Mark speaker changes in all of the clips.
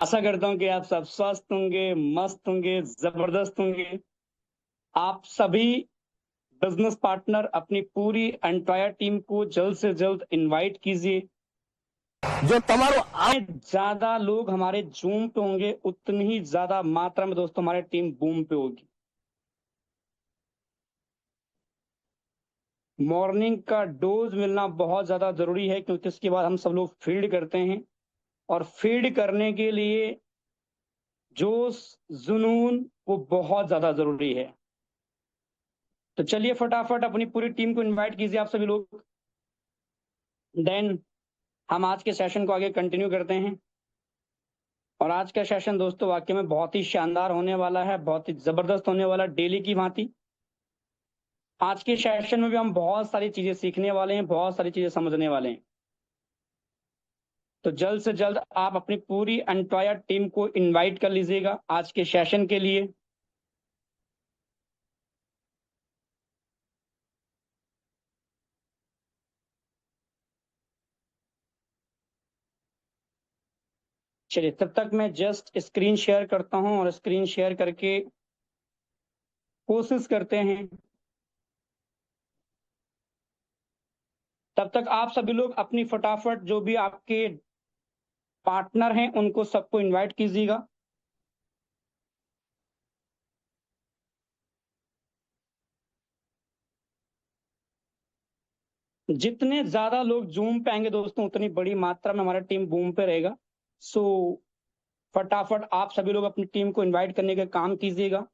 Speaker 1: आशा करता हूँ कि आप सब स्वस्थ होंगे, मस्त होंगे, जबरदस्त होंगे। आप सभी बिजनेस पार्टनर अपनी पूरी एंटायर टीम को जल्द से जल्द इनवाइट कीजिए। जो તમારો ज्यादा लोग हमारे जूम पे होंगे, उतनी ही ज्यादा मात्रा में दोस्तों हमारी टीम बूम पे होगी। मॉर्निंग का डोज मिलना बहुत ज्यादा जरूरी है, क्योंकि इसके बाद हम सब लोग फील्ड करते हैं और फील्ड करने के लिए जोश, जुनून वो बहुत ज्यादा जरूरी है। तो चलिए फटाफट अपनी पूरी टीम को इनवाइट कीजिए आप सभी लोग। देन हम आज के सेशन को आगे कंटिन्यू करते हैं। और आज का सेशन दोस्तों वाकई में बहुत ही शानदार होने वाला है, बहुत ही जबरदस्त होने वाला है, डेली की भांति। आज के सेशन में भी हम बहुत सारी चीजें सीखने वाले हैं, बहुत सारी चीजें समझने वाले हैं। तो जल्द से जल्द आप अपनी पूरी एंटायर टीम को इनवाइट कर लीजिएगा आज के सेशन के लिए। चलिए तब तक मैं जस्ट स्क्रीन शेयर करता हूं, और स्क्रीन शेयर करके कोशिश करते हैं। तब तक आप सभी लोग अपनी फटाफट जो भी आपके पार्टनर हैं उनको सबको इनवाइट कीजिएगा। जितने ज्यादा लोग जूम पे आएंगे दोस्तों, उतनी बड़ी मात्रा में हमारा टीम बूम पे रहेगा। सो फटाफट आप सभी लोग अपनी टीम को इनवाइट करने का काम कीजिएगा।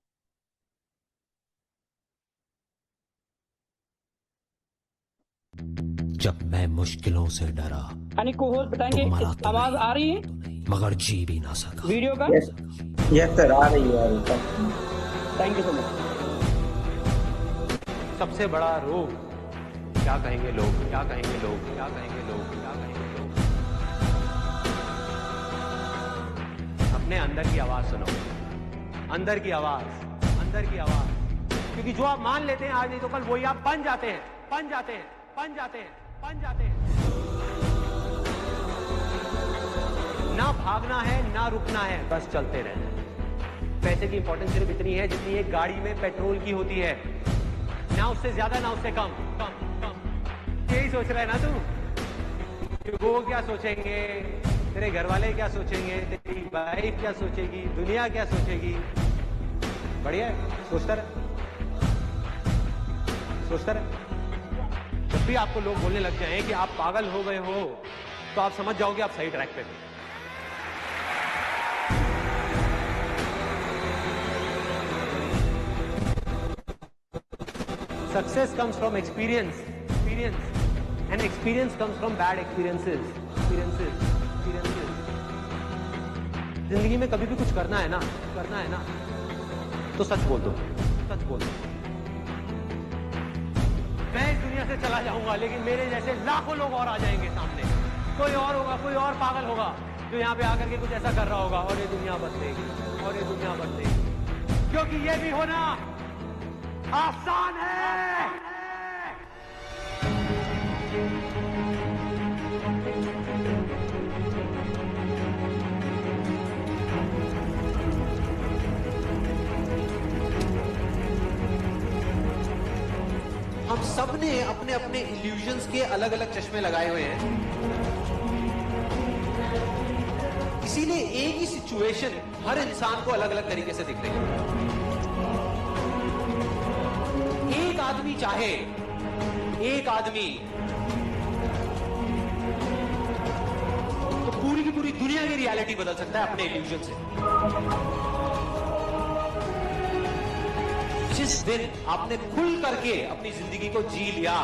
Speaker 2: जब मैं मुश्किलों से डरा
Speaker 1: यानी को होस्ट
Speaker 2: तो
Speaker 1: बताएंगे
Speaker 2: मरा तो
Speaker 1: आवाज
Speaker 2: नहीं,
Speaker 1: आ रही है
Speaker 2: मगर जी भी ना सका।
Speaker 1: वीडियो का?
Speaker 3: यस सर, आ रही है।
Speaker 1: Thank you so much.
Speaker 4: सबसे बड़ा रोग क्या कहेंगे लोग, क्या कहेंगे लोग, क्या कहेंगे लोग, क्या कहेंगे लोग। अपने अंदर की आवाज सुनो, अंदर की आवाज, अंदर की आवाज। क्योंकि जो आप मान लेते हैं आज नहीं तो कल वही आप बन जाते हैं, बन जाते हैं, बन जाते हैं, बन जाते हैं। ना भागना है ना रुकना है, बस चलते रहना है। पैसे की इंपॉर्टेंस सिर्फ इतनी है जितनी एक गाड़ी में पेट्रोल की होती है, ना उससे ज्यादा ना उससे कम, कम कम। यही सोच रहा है ना तू कि वो क्या सोचेंगे, तेरे घर वाले क्या सोचेंगे, तेरी वाइफ क्या सोचेगी, दुनिया क्या सोचेगी। बढ़िया है, सोचता रहे, सोचता रहे। जब भी आपको लोग बोलने लग जाएं कि आप पागल हो गए हो, तो आप समझ जाओगे आप सही ट्रैक पे थे। Success comes from experience, and experience comes from bad experiences. जिंदगी में कभी भी कुछ करना है ना, तो सच बोल दो, सच बोल दो। मैं इस दुनिया से चला जाऊंगा, लेकिन मेरे जैसे लाखों लोग और आ जाएंगे सामने। कोई और होगा, कोई और पागल होगा जो यहाँ पे आकर के कुछ ऐसा कर रहा होगा, और ये दुनिया बदलेगी, और ये दुनिया बदलेगी। क्योंकि ये भी होना आसान है।
Speaker 5: हम सब ने अपने अपने इल्यूजन्स के अलग अलग चश्मे लगाए हुए हैं, इसीलिए एक ही सिचुएशन हर इंसान को अलग अलग तरीके से दिख रही है। एक आदमी चाहे, एक आदमी तो पूरी की पूरी दुनिया की रियलिटी बदल सकता है अपने इल्यूजन से। जिस दिन आपने खुल करके अपनी जिंदगी को जी लिया,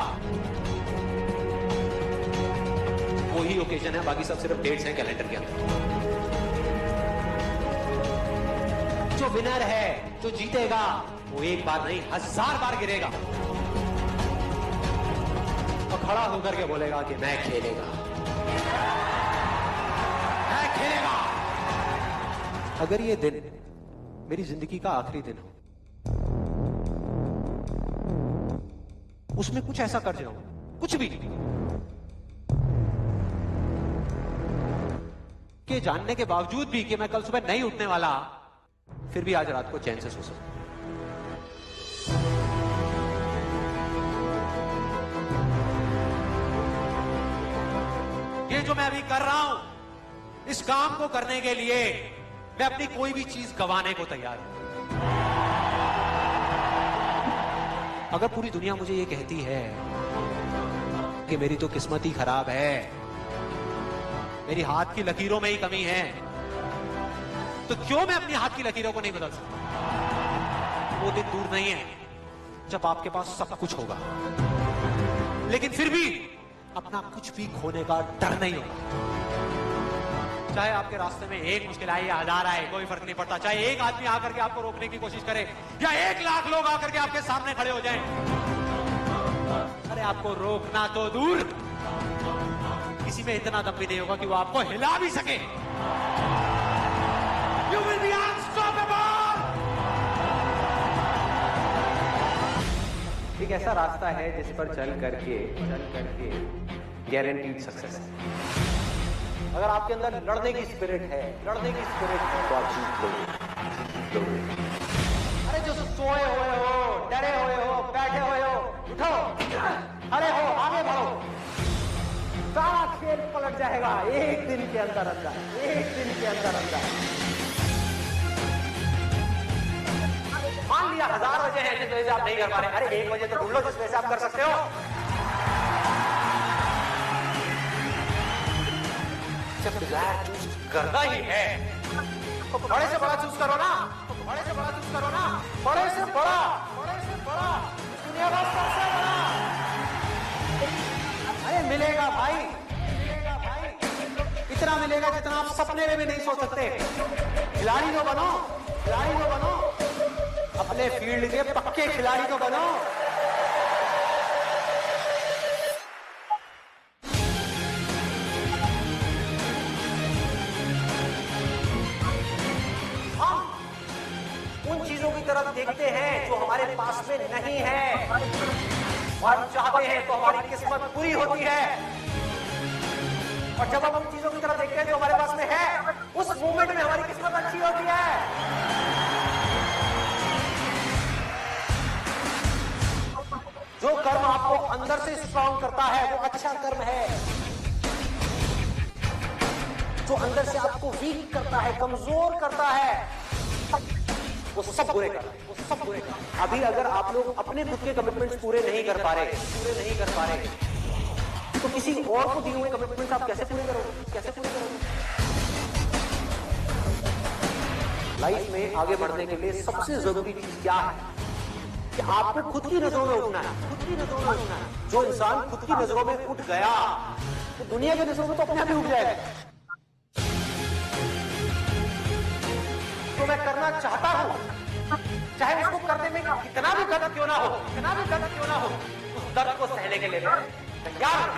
Speaker 5: वही ओकेजन है, बाकी सब सिर्फ डेट्स हैं कैलेंडर के अंदर। जो विनर है, जो जीतेगा, वो एक बार नहीं 1000 बार गिरेगा और खड़ा होकर के बोलेगा कि मैं खेलेगा, मैं खेलेगा। अगर ये दिन मेरी जिंदगी का आखिरी दिन हो, उसमें कुछ ऐसा कर जाऊं, कुछ भी, के जानने के बावजूद भी कि मैं कल सुबह नहीं उठने वाला, फिर भी आज रात को चैन से सो सकूं। ये जो मैं अभी कर रहा हूं, इस काम को करने के लिए मैं अपनी कोई भी चीज गंवाने को तैयार हूं। अगर पूरी दुनिया मुझे ये कहती है कि मेरी तो किस्मत ही खराब है, मेरी हाथ की लकीरों में ही कमी है, तो क्यों मैं अपनी हाथ की लकीरों को नहीं बदल सकता? वो दिन दूर नहीं है जब आपके पास सब कुछ होगा, लेकिन फिर भी अपना कुछ भी खोने का डर नहीं होगा। चाहे आपके रास्ते में एक मुश्किल आए या 1000 आए, कोई फर्क नहीं पड़ता। चाहे एक आदमी आकर के आपको रोकने की कोशिश करे या 1 लाख लोग आकर के आपके सामने खड़े हो जाएं, अरे आपको रोकना तो दूर, किसी में इतना दम भी नहीं होगा कि वो आपको हिला भी सके। You will be unstoppable!
Speaker 4: एक ऐसा रास्ता है जिस पर चल करके गारंटीड सक्सेस है।
Speaker 5: अगर आपके अंदर लड़ने की स्पिरिट है, तो आप जीत लोगे। अरे जो सोए हुए हो, डरे हुए हो, बैठे हुए हो, उठो, अरे हो, आगे बढ़ो। सारा खेल पलट जाएगा एक दिन के अंदर। मान लिया 1000 वजह है जिस वजह से आप नहीं कर पा रहे, अरे 1 वजह तो ढूंढ लो जिस वजह से आप कर सकते हो। जब डिजायर चूज करना ही है तो बड़े से बड़ा चूज करो ना, बड़े से बड़ा, दुनिया का सबसे बड़ा। अरे मिलेगा भाई, इतना मिलेगा जितना आप सपने में भी नहीं सोच सकते। खिलाड़ी तो बनो, अपने फील्ड के पक्के खिलाड़ी तो बनो। तरफ देखते हैं जो हमारे पास में नहीं है और चाहते हैं तो हमारी किस्मत पूरी होती है, और जब हम उन चीजों की तरफ देखते हैं जो हमारे पास में है, उस मोमेंट में हमारी किस्मत अच्छी होती है। जो कर्म आपको अंदर से स्ट्रांग करता है वो अच्छा कर्म है, जो अंदर से आपको वीक करता है, कमजोर करता है, वो सब बुरे कर। अभी अगर आप लोग अपने खुद के कमिटमेंट्स पूरे नहीं कर पा रहे, तो किसी और को दिए हुए कमिटमेंट्स आप कैसे पूरे करोगे? लाइफ में आगे बढ़ने के लिए सबसे जरूरी चीज क्या है कि आपको खुद की नजरों में उठना है। जो इंसान खुद की नजरों में उठ गया तो दुनिया की नजरों में तो अपने आप ही उठ जाएगा। तो मैं करना चाहता हूं, चाहे उसको करने में कितना भी दर्द क्यों ना हो, उस दर्द को सहने के लिए तैयार हूं।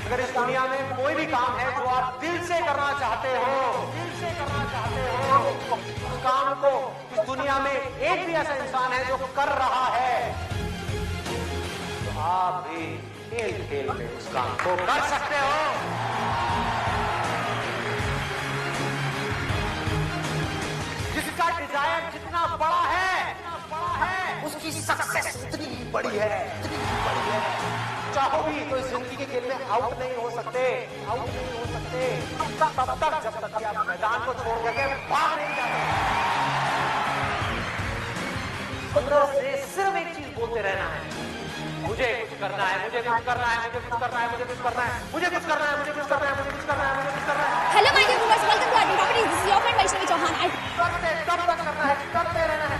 Speaker 5: अगर इस दुनिया में कोई भी काम है जो आप दिल से करना चाहते हो, उस काम को इस दुनिया में एक भी ऐसा इंसान है जो कर रहा है, तो आप भी खेल में उस काम को कर सकते हो। जिसका डिजायर जितना बड़ा है उसकी सक्सेस इतनी बड़ी है। चाहो भी तो इस जिंदगी के खेल में आउट नहीं हो सकते तब तक जब तक कि आप मैदान को छोड़ करके भाग नहीं जाते। अंदर से सिर्फ एक चीज बोलते रहना है, मुझे कुछ करना है।
Speaker 6: Hello my dear viewers, welcome to art property. This is your friend Vaishnavi Chauhan.
Speaker 5: करते रहना है।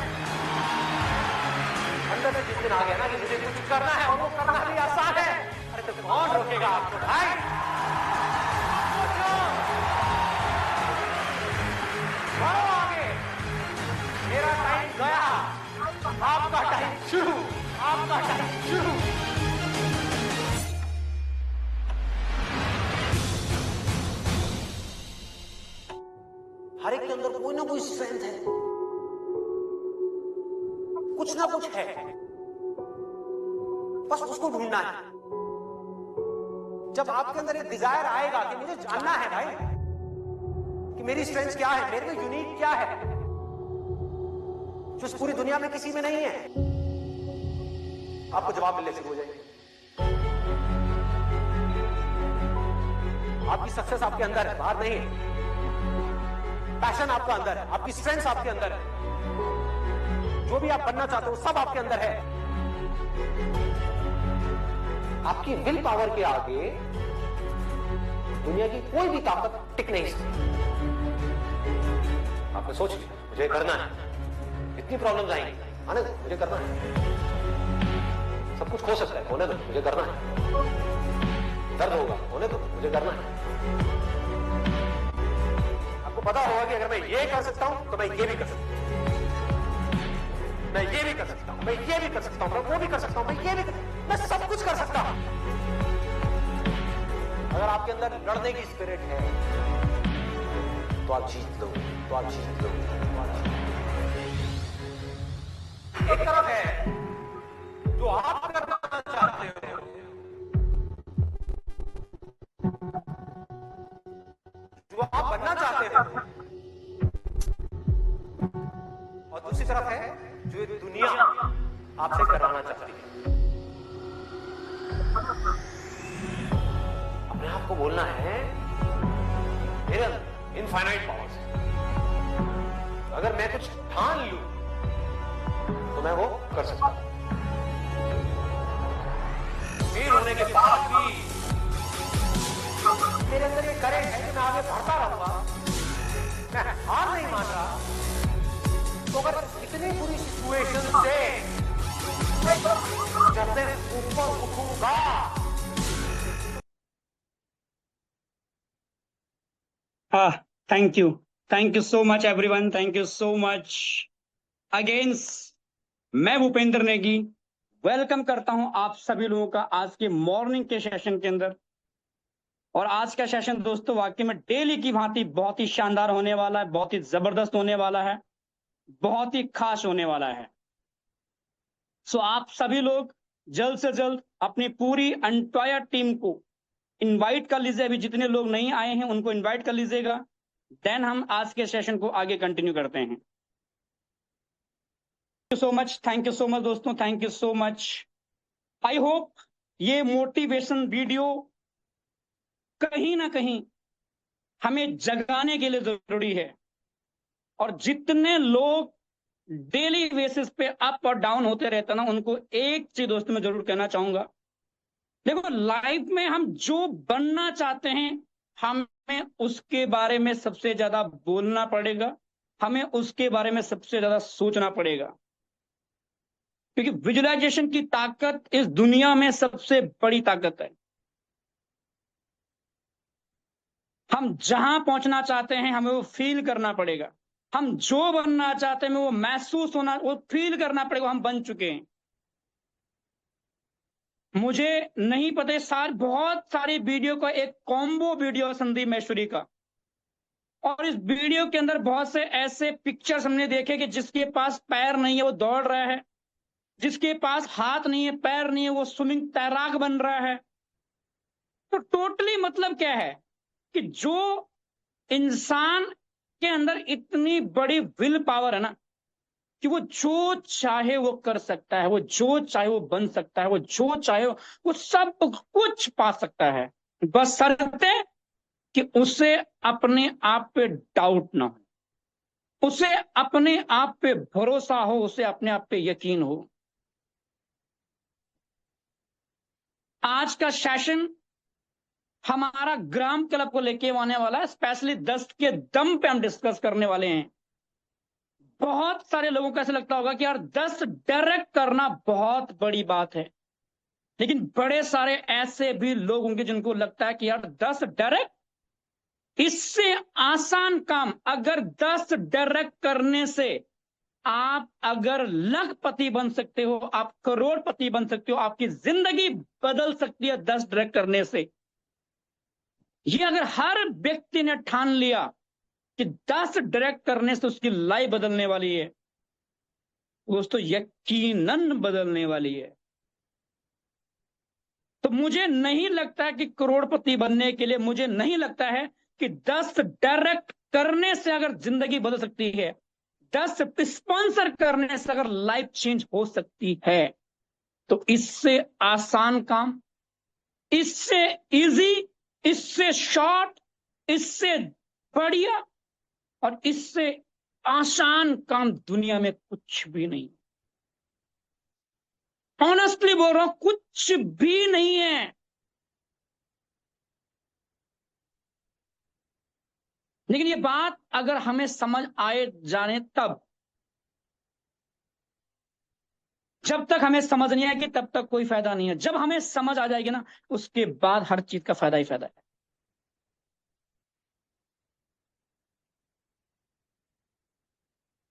Speaker 5: अंदर से जिस दिन आ गया ना कि मुझे कुछ करना है और वो करना भी आसान है, अरे तो कौन रोकेगा आपको भाई? बढ़ो आगे, मेरा टाइम गया, आपका टाइम शुरू। हर एक के अंदर कोई ना कोई स्ट्रेंथ है, कुछ ना कुछ है, बस उसको ढूंढना है। जब आपके अंदर एक डिजायर आएगा कि मुझे जानना है भाई कि मेरी स्ट्रेंथ क्या है, मेरे में यूनिक क्या है जो इस पूरी दुनिया में किसी में नहीं है, आपको जवाब मिलने शुरू हो जाएंगे। आपकी सक्सेस आपके अंदर है, बाहर नहीं है। पैशन आपका अंदर है, आपकी स्ट्रेंथ आपके अंदर है, जो भी आप बनना चाहते हो सब आपके अंदर है। आपकी विल पावर के आगे दुनिया की कोई भी ताकत टिक नहीं सकती। आपने सोच लिया मुझे करना है, इतनी प्रॉब्लम्स आएंगी, आने दो, मुझे करना है। सब कुछ खो सकता है, होने दो, मुझे करना है। दर्द होगा, होने दो, मुझे करना है। आपको पता होगा कि अगर मैं ये कर सकता हूं तो मैं ये भी कर सकता हूं, मैं ये भी कर सकता हूं, मैं ये भी कर सकता हूं, मैं वो भी कर सकता हूं, मैं ये भी मैं सब कुछ कर सकता हूं। अगर आपके अंदर लड़ने की स्पिरिट है तो आप जीत लो, तो आप जीत लो, तो आप जीत लो। एक तरफ है जो आप करना चाहते हो, जो आप बनना चाहते हो, और दूसरी तरफ है जो ये दुनिया आपसे कराना चाहती है। अपने आप को बोलना है मेरे अंदर इनफाइनाइट पावर्स है, अगर मैं कुछ ठान लूं तो मैं वो कर सकता हूं। फेल होने के बाद भी मेरे अंदर ये करेंट है कि मैं आगे बढ़ता रहूंगा, मैं हार नहीं मान रहा। तो अगर इतनी बुरी सिचुएशन से जब मैं ऊपर उठूंगा,
Speaker 1: thank you so much everyone, thank you so much again. मैं भूपेंद्र नेगी वेलकम करता हूं आप सभी लोगों का आज के मॉर्निंग के सेशन के अंदर। और आज का सेशन दोस्तों वाकई में डेली की भांति बहुत ही शानदार होने वाला है, बहुत ही जबरदस्त होने वाला है, बहुत ही खास होने वाला है। सो आप सभी लोग जल्द से जल्द अपनी पूरी एंटायर टीम को इनवाइट कर लीजिए। अभी जितने लोग नहीं आए हैं उनको इनवाइट कर लीजिएगा, देन हम आज के सेशन को आगे कंटिन्यू करते हैं। थैंक यू सो मच दोस्तों, thank you so much. I hope ये मोटिवेशन वीडियो कहीं ना कहीं हमें जगाने के लिए जरूरी है। और जितने लोग डेली बेसिस पे अप और डाउन होते रहते ना, उनको एक चीज दोस्तों मैं जरूर कहना चाहूंगा, देखो लाइफ में हम जो बनना चाहते हैं हमें उसके बारे में सबसे ज्यादा बोलना पड़ेगा, हमें उसके बारे में सबसे ज्यादा सोचना पड़ेगा। क्योंकि विजुअलाइजेशन की ताकत इस दुनिया में सबसे बड़ी ताकत है। हम जहां पहुंचना चाहते हैं हमें वो फील करना पड़ेगा, हम जो बनना चाहते हैं वो महसूस होना, वो फील करना पड़ेगा हम बन चुके हैं। मुझे नहीं पता, बहुत सारी वीडियो का एक कॉम्बो वीडियो संदीप महेश्वरी का, और इस वीडियो के अंदर बहुत से ऐसे पिक्चर्स हमने देखे कि जिसके पास पैर नहीं है वो दौड़ रहा है, जिसके पास हाथ नहीं है पैर नहीं है वो स्विमिंग तैराक बन रहा है। तो टोटली मतलब क्या है कि जो इंसान के अंदर इतनी बड़ी विल पावर है ना कि वो जो चाहे वो कर सकता है, वो जो चाहे वो बन सकता है, वो जो चाहे वो सब कुछ पा सकता है, बस शर्ते कि उसे अपने आप पे डाउट ना हो, उसे अपने आप पे भरोसा हो, उसे अपने आप पे यकीन हो। आज का सेशन हमारा ग्राम क्लब को लेके आने वाला है, स्पेशली 10 के दम पे हम डिस्कस करने वाले हैं। बहुत सारे लोगों को ऐसा लगता होगा कि यार 10 डायरेक्ट करना बहुत बड़ी बात है, लेकिन बड़े सारे ऐसे भी लोग होंगे जिनको लगता है कि यार 10 डायरेक्ट, इससे आसान काम, अगर 10 डायरेक्ट करने से आप अगर लखपति बन सकते हो, आप करोड़पति बन सकते हो, आपकी जिंदगी बदल सकती है 10 डायरेक्ट करने से। ये अगर हर व्यक्ति ने ठान लिया कि 10 डायरेक्ट करने से उसकी लाइफ बदलने वाली है, दोस्तों यकीनन बदलने वाली है। तो मुझे नहीं लगता है कि करोड़पति बनने के लिए, मुझे नहीं लगता है कि 10 डायरेक्ट करने से अगर जिंदगी बदल सकती है, 10 स्पॉन्सर करने से अगर लाइफ चेंज हो सकती है, तो इससे आसान काम, इससे इजी, इससे शॉर्ट, इससे बढ़िया और इससे आसान काम दुनिया में कुछ भी नहीं। ऑनेस्टली बोल रहा हूं, कुछ भी नहीं है। लेकिन ये बात अगर हमें समझ आए जाने तब, जब तक हमें समझ नहीं आएगी तब तक कोई फायदा नहीं है। जब हमें समझ आ जाएगी ना, उसके बाद हर चीज का फायदा ही फायदा है।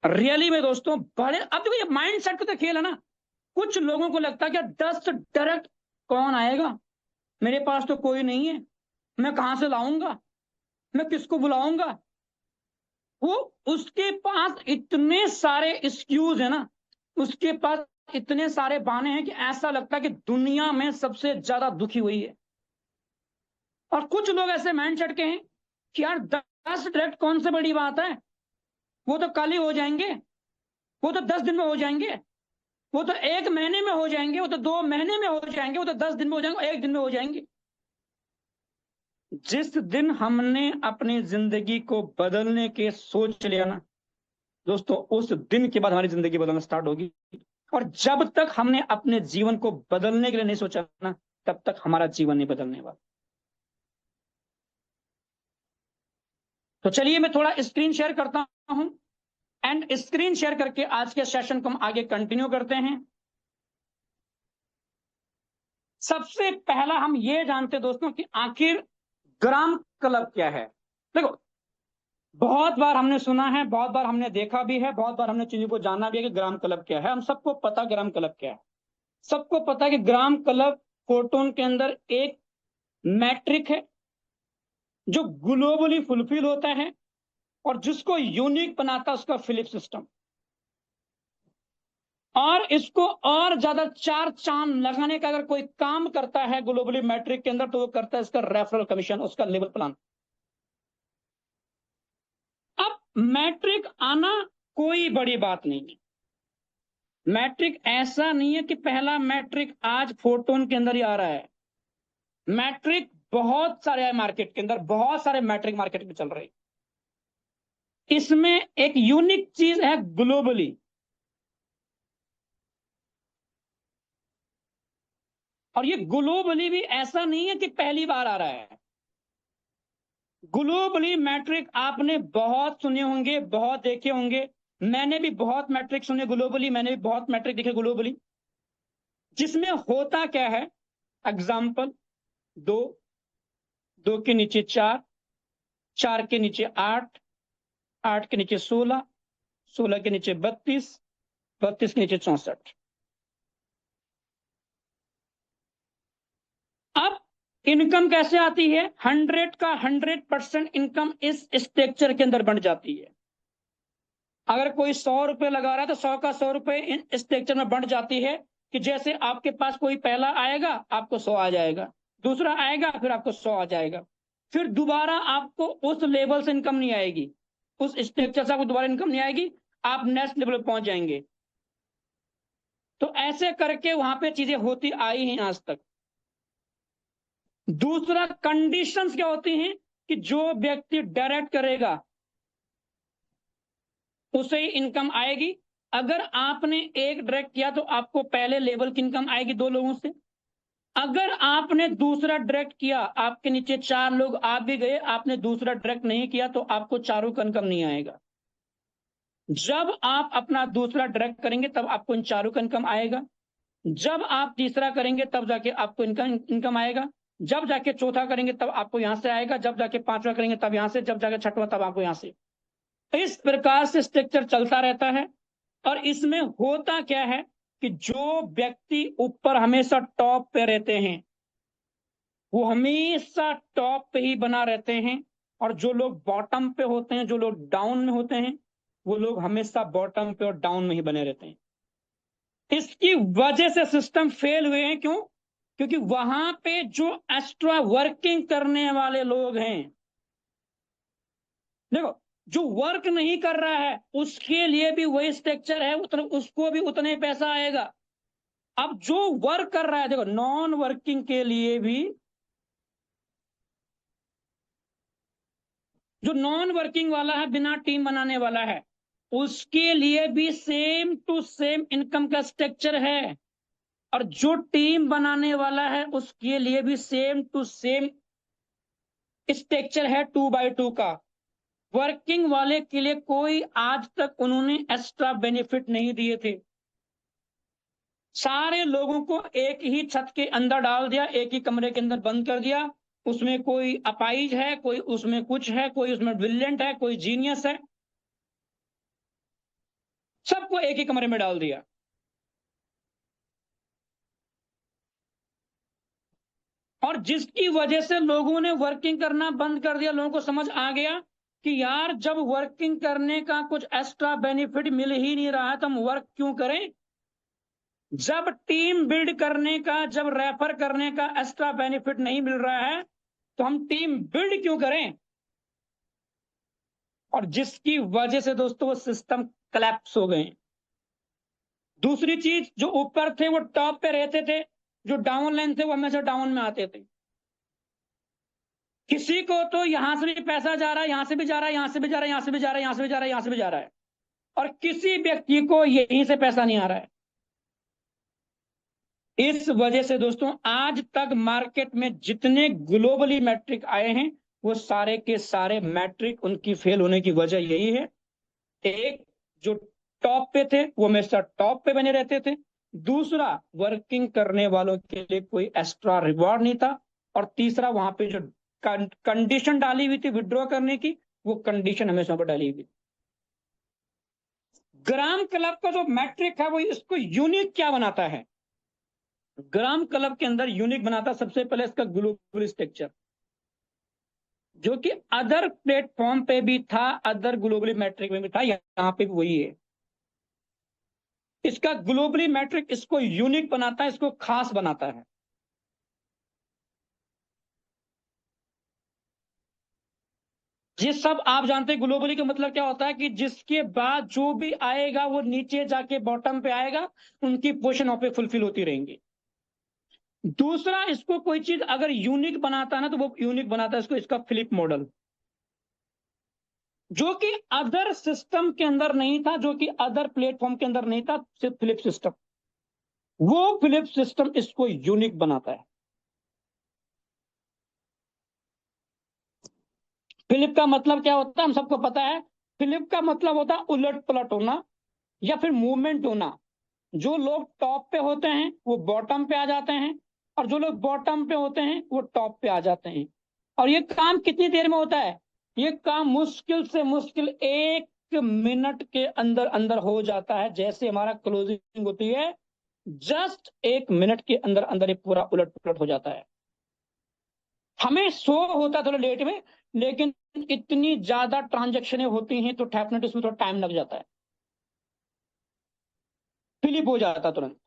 Speaker 1: रियली में दोस्तों, बड़े अब देखो, ये माइंड सेट का तो खेल है ना। कुछ लोगों को लगता है कि 10 डायरेक्ट कौन आएगा, मेरे पास तो कोई नहीं है, मैं कहां से लाऊंगा, मैं किसको बुलाऊंगा। वो उसके पास इतने सारे एक्सक्यूज है ना, उसके पास इतने सारे बहाने हैं कि ऐसा लगता है कि दुनिया में सबसे ज्यादा दुखी हुई है। और कुछ लोग ऐसे माइंड सेट के हैं कि यार 10 डायरेक्ट कौन से बड़ी बात है, वो तो कल ही हो जाएंगे, वो तो 10 दिन में हो जाएंगे, वो तो 1 महीने में हो जाएंगे, वो तो 2 महीने में हो जाएंगे, वो तो 10 दिन में हो जाएंगे, 1 दिन में हो जाएंगे। जिस दिन हमने अपनी जिंदगी को बदलने के सोच लिया ना दोस्तों, उस दिन के बाद हमारी जिंदगी बदलना स्टार्ट होगी। और जब तक हमने अपने जीवन को बदलने के लिए नहीं सोचा ना, तब तक हमारा जीवन नहीं बदलने वाला। तो चलिए मैं थोड़ा स्क्रीन शेयर करता हूं, एंड स्क्रीन शेयर करके आज के सेशन को हम आगे कंटिन्यू करते हैं। सबसे पहला हम ये जानते दोस्तों कि आखिर ग्राम क्लब क्या है। देखो, बहुत बार हमने सुना है, बहुत बार हमने देखा भी है, बहुत बार हमने चीजों को जाना भी है कि ग्राम क्लब क्या है। हम सबको पता ग्राम क्लब क्या है। सबको पता है कि ग्राम क्लब फोटोन के अंदर एक मैट्रिक है जो ग्लोबली फुलफिल होता है और जिसको यूनिक बनाता है उसका फिलिप सिस्टम। और इसको और ज्यादा 4 चांद लगाने का अगर कोई काम करता है ग्लोबली मैट्रिक के अंदर, तो वो करता है इसका रेफरल कमीशन, उसका लेवल प्लान। अब मैट्रिक आना कोई बड़ी बात नहीं है। मैट्रिक ऐसा नहीं है कि पहला मैट्रिक आज फोटोन के अंदर ही आ रहा है। मैट्रिक बहुत सारे है मार्केट के अंदर, बहुत सारे मैट्रिक मार्केट में चल रहे हैं। इसमें एक यूनिक चीज है ग्लोबली, और ये ग्लोबली भी ऐसा नहीं है कि पहली बार आ रहा है। ग्लोबली मैट्रिक आपने बहुत सुने होंगे, बहुत देखे होंगे। मैंने भी बहुत मैट्रिक सुने ग्लोबली, मैंने भी बहुत मैट्रिक देखे ग्लोबली। जिसमें होता क्या है, एग्जाम्पल 2, 2 के नीचे 4, 4 के नीचे 8, 8 के नीचे 16, 16 के नीचे 32, 32 के नीचे 64। अब इनकम कैसे आती है? 100 का 100% इनकम इस स्ट्रक्चर के अंदर बन जाती है। अगर कोई 100 रुपए लगा रहा है तो 100 का 100 रुपए इन स्ट्रक्चर में बढ़ जाती है। कि जैसे आपके पास कोई पहला आएगा आपको 100 आ जाएगा, दूसरा आएगा फिर आपको 100 आ जाएगा, फिर दोबारा आपको उस लेवल से इनकम नहीं आएगी, उस स्ट्रक्चर से आपको दोबारा इनकम नहीं आएगी, आप नेक्स्ट लेवल पर पहुंच जाएंगे। तो ऐसे करके वहां पे चीजें होती आई हैं आज तक। दूसरा, कंडीशंस क्या होती हैं कि जो व्यक्ति डायरेक्ट करेगा उसे ही इनकम आएगी। अगर आपने एक डायरेक्ट किया तो आपको पहले लेवल की इनकम आएगी 2 लोगों से। अगर आपने दूसरा डायरेक्ट किया, आपके नीचे 4 लोग आप भी गए, आपने दूसरा डायरेक्ट नहीं किया तो आपको चारों का इनकम नहीं आएगा। जब आप अपना दूसरा डायरेक्ट करेंगे तब आपको इन चारों का इनकम आएगा। जब आप तीसरा करेंगे तब जाके आपको इनकम आएगा। जब जाके चौथा करेंगे तब आपको यहां से आएगा। जब जाके 5वां करेंगे तब यहां से, जब जाके 6वां तब आपको यहां से। इस प्रकार से स्ट्रक्चर चलता रहता है। और इसमें होता क्या है कि जो व्यक्ति ऊपर हमेशा टॉप पे रहते हैं वो हमेशा टॉप पे ही बना रहते हैं, और जो लोग बॉटम पे होते हैं, जो लोग डाउन में होते हैं, वो लोग हमेशा बॉटम पे और डाउन में ही बने रहते हैं। इसकी वजह से सिस्टम फेल हुए हैं। क्यों? क्योंकि वहां पे जो एक्स्ट्रा वर्किंग करने वाले लोग हैं, देखो जो वर्क नहीं कर रहा है उसके लिए भी वही स्ट्रक्चर है, उसको भी उतना ही पैसा आएगा। अब जो वर्क कर रहा है, देखो नॉन वर्किंग के लिए भी, जो नॉन वर्किंग वाला है, बिना टीम बनाने वाला है, उसके लिए भी सेम टू सेम इनकम का स्ट्रक्चर है। और जो टीम बनाने वाला है उसके लिए भी सेम टू सेम स्ट्रक्चर है 2x2 का। वर्किंग वाले के लिए कोई आज तक उन्होंने एक्स्ट्रा बेनिफिट नहीं दिए थे। सारे लोगों को एक ही छत के अंदर डाल दिया, एक ही कमरे के अंदर बंद कर दिया। उसमें कोई अपाइज है, कोई उसमें कुछ है, कोई उसमें ब्रिलियंट है, कोई जीनियस है, सबको एक ही कमरे में डाल दिया। और जिसकी वजह से लोगों ने वर्किंग करना बंद कर दिया। लोगों को समझ आ गया कि यार जब वर्किंग करने का कुछ एक्स्ट्रा बेनिफिट मिल ही नहीं रहा है तो हम वर्क क्यों करें। जब टीम बिल्ड करने का, जब रेफर करने का एक्स्ट्रा बेनिफिट नहीं मिल रहा है तो हम टीम बिल्ड क्यों करें। और जिसकी वजह से दोस्तों वो सिस्टम कोलैप्स हो गए। दूसरी चीज, जो ऊपर थे वो टॉप पे रहते थे, जो डाउन लाइन थे वो हमेशा डाउन में आते थे। किसी को तो यहां से भी पैसा जा रहा है, यहां से भी जा रहा है, यहां से भी जा रहा है, यहां से भी जा रहा है, यहां से भी जा रहा है, यहां से भी जा रहा है, और किसी व्यक्ति को यहीं से पैसा नहीं आ रहा है। इस वजह से दोस्तों आज तक मार्केट में जितने ग्लोबली मैट्रिक आए हैं वो सारे के सारे मैट्रिक, उनकी फेल होने की वजह यही है। एक, जो टॉप पे थे वो हमेशा टॉप पे बने रहते थे। दूसरा, वर्किंग करने वालों के लिए कोई एक्स्ट्रा रिवॉर्ड नहीं था। और तीसरा, वहां पे जो कंडीशन डाली हुई थी विड्रॉ करने की, वो कंडीशन हमेशा पर डाली हुई। ग्राम क्लब का जो मैट्रिक है वो इसको यूनिक क्या बनाता है। ग्राम क्लब के अंदर यूनिक बनाता सबसे पहले इसका ग्लोबल स्ट्रक्चर, जो कि अदर प्लेटफॉर्म पे भी था, अदर ग्लोबली मैट्रिक में भी था, यहां पे भी वही है। इसका ग्लोबली मैट्रिक इसको यूनिक बनाता है, इसको खास बनाता है। ये सब आप जानते हैं ग्लोबली का मतलब क्या होता है कि जिसके बाद जो भी आएगा वो नीचे जाके बॉटम पे आएगा, उनकी पोजीशन वहां पे फुलफिल होती रहेंगी। दूसरा, इसको कोई चीज अगर यूनिक बनाता है ना तो वो यूनिक बनाता है इसको, इसका फ्लिप मॉडल, जो कि अदर सिस्टम के अंदर नहीं था, जो कि अदर प्लेटफॉर्म के अंदर नहीं था, सिर्फ फ्लिप सिस्टम। वो फ्लिप सिस्टम इसको यूनिक बनाता है। फ्लिप का मतलब क्या होता है हम सबको पता है। फ्लिप का मतलब होता है उलट पलट होना या फिर मूवमेंट होना। जो लोग टॉप पे होते हैं वो बॉटम पे आ जाते हैं, और जो लोग बॉटम पे होते हैं वो टॉप पे आ जाते हैं। और ये काम कितनी देर में होता है। ये काम मुश्किल से मुश्किल 1 मिनट के अंदर अंदर हो जाता है। जैसे हमारा क्लोजिंग होती है, जस्ट 1 मिनट के अंदर अंदर ये पूरा उलट पुलट हो जाता है। हमें शो होता है थोड़ा लेट में, लेकिन इतनी ज्यादा ट्रांजेक्शनें होती हैं तो डेफिनेटली उसमें थोड़ा टाइम लग जाता है, फ्लिप हो जाता है तुरंत।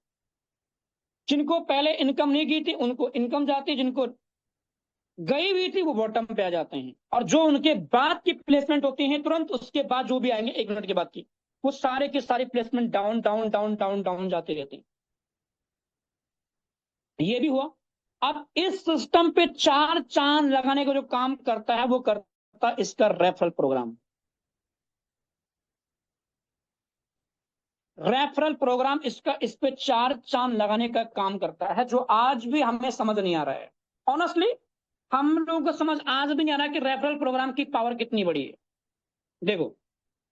Speaker 1: जिनको पहले इनकम नहीं की थी उनको इनकम जाती, जिनको गई हुई थी वो बॉटम पे आ जाते हैं। और जो उनके बाद की प्लेसमेंट होती है तुरंत उसके बाद जो भी आएंगे 1 मिनट के बाद की, वो सारे के सारे placement down down down down down जाते रहते हैं। ये भी हुआ। अब इस सिस्टम पे 4 चांद लगाने का जो काम करता है वो करता है इसका रेफरल प्रोग्राम। रेफरल प्रोग्राम इसका इस पे 4 चांद लगाने का काम करता है, जो आज भी हमें समझ नहीं आ रहा है। ऑनेस्टली हम लोगों को समझ आज भी नहीं आ रहा कि रेफरल प्रोग्राम की पावर कितनी बड़ी है। देखो,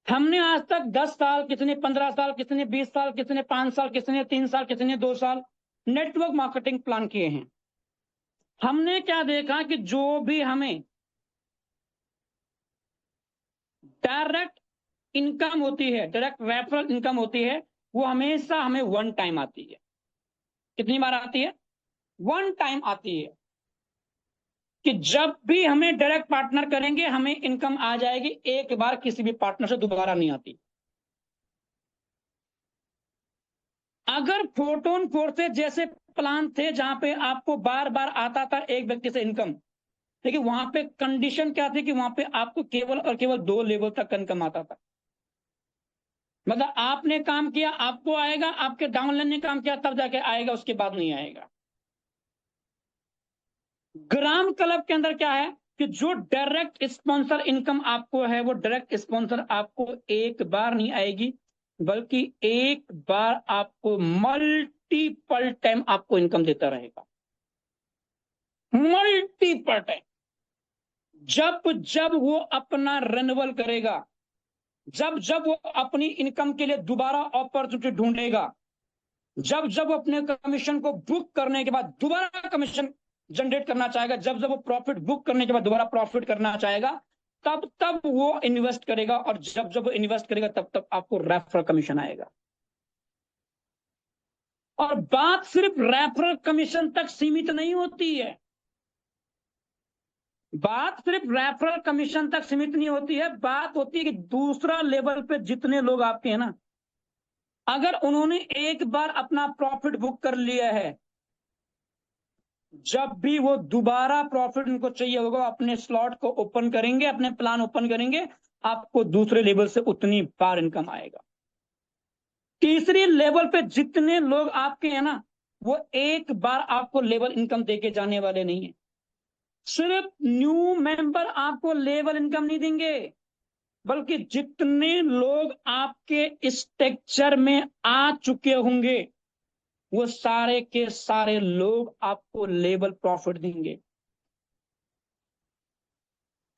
Speaker 1: हमने आज तक 10 साल, किसी ने 15 साल, किसी ने 20 साल, किसी ने 5 साल, किसी ने 3 साल, किसी ने 2 साल नेटवर्क मार्केटिंग प्लान किए हैं। हमने क्या देखा कि जो भी हमें डायरेक्ट इनकम होती है, डायरेक्ट रेफरल इनकम होती है, वो हमेशा हमें 1 टाइम आती है। कितनी बार आती है? 1 टाइम आती है। कि जब भी हमें डायरेक्ट पार्टनर करेंगे हमें इनकम आ जाएगी एक बार, किसी भी पार्टनर से दोबारा नहीं आती। अगर फोटोन फोर्सेस जैसे प्लान थे जहां पे आपको बार बार आता था एक व्यक्ति से इनकम, लेकिन वहां पे कंडीशन क्या थी कि वहां पे आपको केवल और केवल 2 लेवल तक इनकम आता था। मतलब आपने काम किया आपको आएगा, आपके डाउनलाइन ने काम किया तब जाके आएगा, उसके बाद नहीं आएगा। ग्राम क्लब के अंदर क्या है कि जो डायरेक्ट स्पॉन्सर इनकम आपको है, वो डायरेक्ट स्पॉन्सर आपको एक बार नहीं आएगी, बल्कि एक बार आपको मल्टीपल टाइम आपको इनकम देता रहेगा। Multiple time. जब जब वो अपना रिन्यूअल करेगा, जब जब वो अपनी इनकम के लिए दोबारा अपॉर्चुनिटी ढूंढेगा, जब जब वो अपने कमीशन को बुक करने के बाद दोबारा कमीशन जनरेट करना चाहेगा, जब जब वो प्रॉफिट बुक करने के बाद दोबारा प्रॉफिट करना चाहेगा, तब तब वो इन्वेस्ट करेगा, और जब जब वो इन्वेस्ट करेगा तब तब आपको रेफरल कमीशन आएगा। और बात सिर्फ रेफरल कमीशन तक सीमित नहीं होती है, बात सिर्फ रेफरल कमीशन तक सीमित नहीं होती है, बात होती है कि दूसरा लेवल पे जितने लोग आपके हैं ना, अगर उन्होंने एक बार अपना प्रॉफिट बुक कर लिया है, जब भी वो दोबारा प्रॉफिट उनको चाहिए होगा अपने स्लॉट को ओपन करेंगे, अपने प्लान ओपन करेंगे, आपको दूसरे लेवल से उतनी बार इनकम आएगा। तीसरी लेवल पे जितने लोग आपके हैं ना, वो एक बार आपको लेवल इनकम देके जाने वाले नहीं है। सिर्फ न्यू मेंबर आपको लेवल इनकम नहीं देंगे, बल्कि जितने लोग आपके स्ट्रक्चर में आ चुके होंगे, वो सारे के सारे लोग आपको लेवल प्रॉफिट देंगे।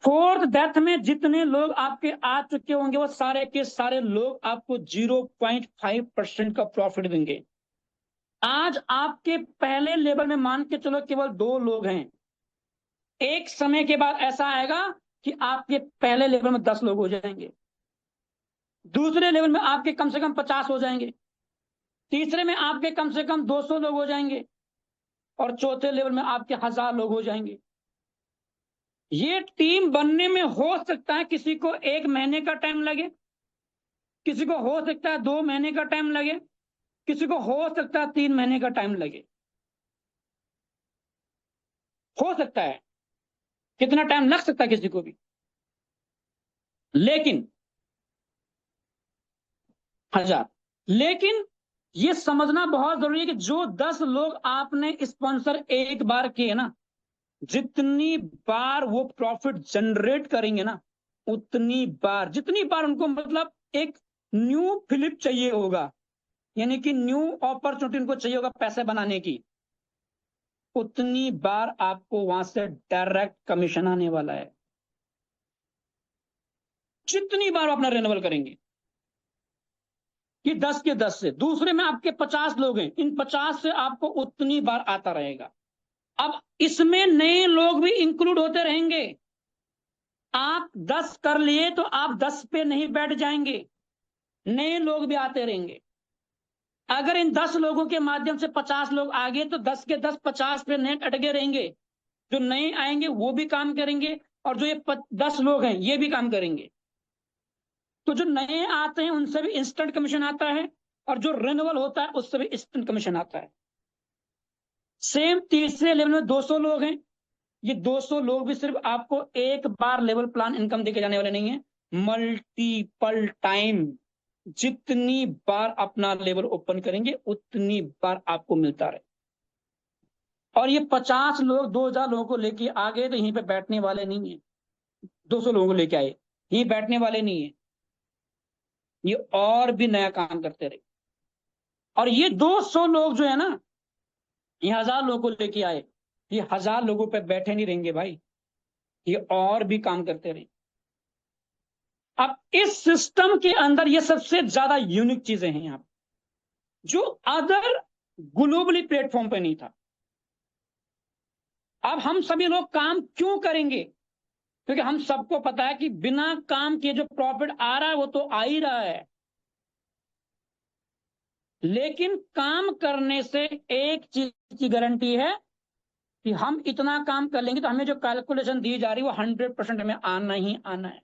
Speaker 1: फोर्थ डेथ में जितने लोग आपके आ चुके होंगे, वो सारे के सारे लोग आपको 0.5% का प्रॉफिट देंगे। आज आपके पहले लेवल में मान के चलो केवल 2 लोग हैं, एक समय के बाद ऐसा आएगा कि आपके पहले लेवल में 10 लोग हो जाएंगे, दूसरे लेवल में आपके कम से कम 50 हो जाएंगे, तीसरे में आपके कम से कम 200 लोग हो जाएंगे, और चौथे लेवल में आपके 1000 लोग हो जाएंगे। ये टीम बनने में हो सकता है किसी को 1 महीने का टाइम लगे, किसी को हो सकता है 2 महीने का टाइम लगे, किसी को हो सकता है 3 महीने का टाइम लगे, हो सकता है कितना टाइम लग सकता है किसी को भी। लेकिन 1000, लेकिन ये समझना बहुत जरूरी है कि जो 10 लोग आपने स्पॉन्सर एक बार किए ना, जितनी बार वो प्रॉफिट जनरेट करेंगे ना, उतनी बार, जितनी बार उनको मतलब एक न्यू फिलिप चाहिए होगा, यानी कि न्यू अपॉर्चुनिटी उनको चाहिए होगा पैसे बनाने की, उतनी बार आपको वहां से डायरेक्ट कमीशन आने वाला है। जितनी बार अपना रिन्यूअल करेंगे, ये 10 के 10 से, दूसरे में आपके 50 लोग हैं, इन 50 से आपको उतनी बार आता रहेगा। अब इसमें नए लोग भी इंक्लूड होते रहेंगे। आप 10 कर लिए तो आप 10 पे नहीं बैठ जाएंगे, नए लोग भी आते रहेंगे। अगर इन 10 लोगों के माध्यम से 50 लोग आ गए तो 10 के 10 50 पे नेट अटके रहेंगे, जो नए आएंगे वो भी काम करेंगे, और जो ये 10 लोग हैं ये भी काम करेंगे। तो जो नए आते हैं उनसे भी इंस्टेंट कमीशन आता है, और जो रिन्यूअल होता है उससे भी इंस्टेंट कमीशन आता है। सेम तीसरे लेवल में 200 लोग हैं, ये 200 लोग भी सिर्फ आपको एक बार लेवल प्लान इनकम देके जाने वाले नहीं है, मल्टीपल टाइम, जितनी बार अपना लेवल ओपन करेंगे उतनी बार आपको मिलता रहे। और ये 50 लोग 2000 लोगों को लेके आ गए तो यहीं पे बैठने वाले नहीं है, 200 लोगों को लेके आए, यहीं बैठने वाले नहीं है, ये और भी नया काम करते रहे। और ये 200 लोग जो है ना, ये 1000 लोगों को लेके आए, ये 1000 लोगों पे बैठे नहीं रहेंगे भाई, ये और भी काम करते रहे। अब इस सिस्टम के अंदर ये सबसे ज्यादा यूनिक चीजें हैं यहाँ, जो अदर ग्लोबली प्लेटफॉर्म पे नहीं था। अब हम सभी लोग काम क्यों करेंगे? क्योंकि हम सबको पता है कि बिना काम किए जो प्रॉफिट आ रहा है वो तो आ ही रहा है, लेकिन काम करने से एक चीज की गारंटी है कि हम इतना काम कर लेंगे तो हमें जो कैलकुलेशन दी जा रही है वो 100% हमें आना ही आना है।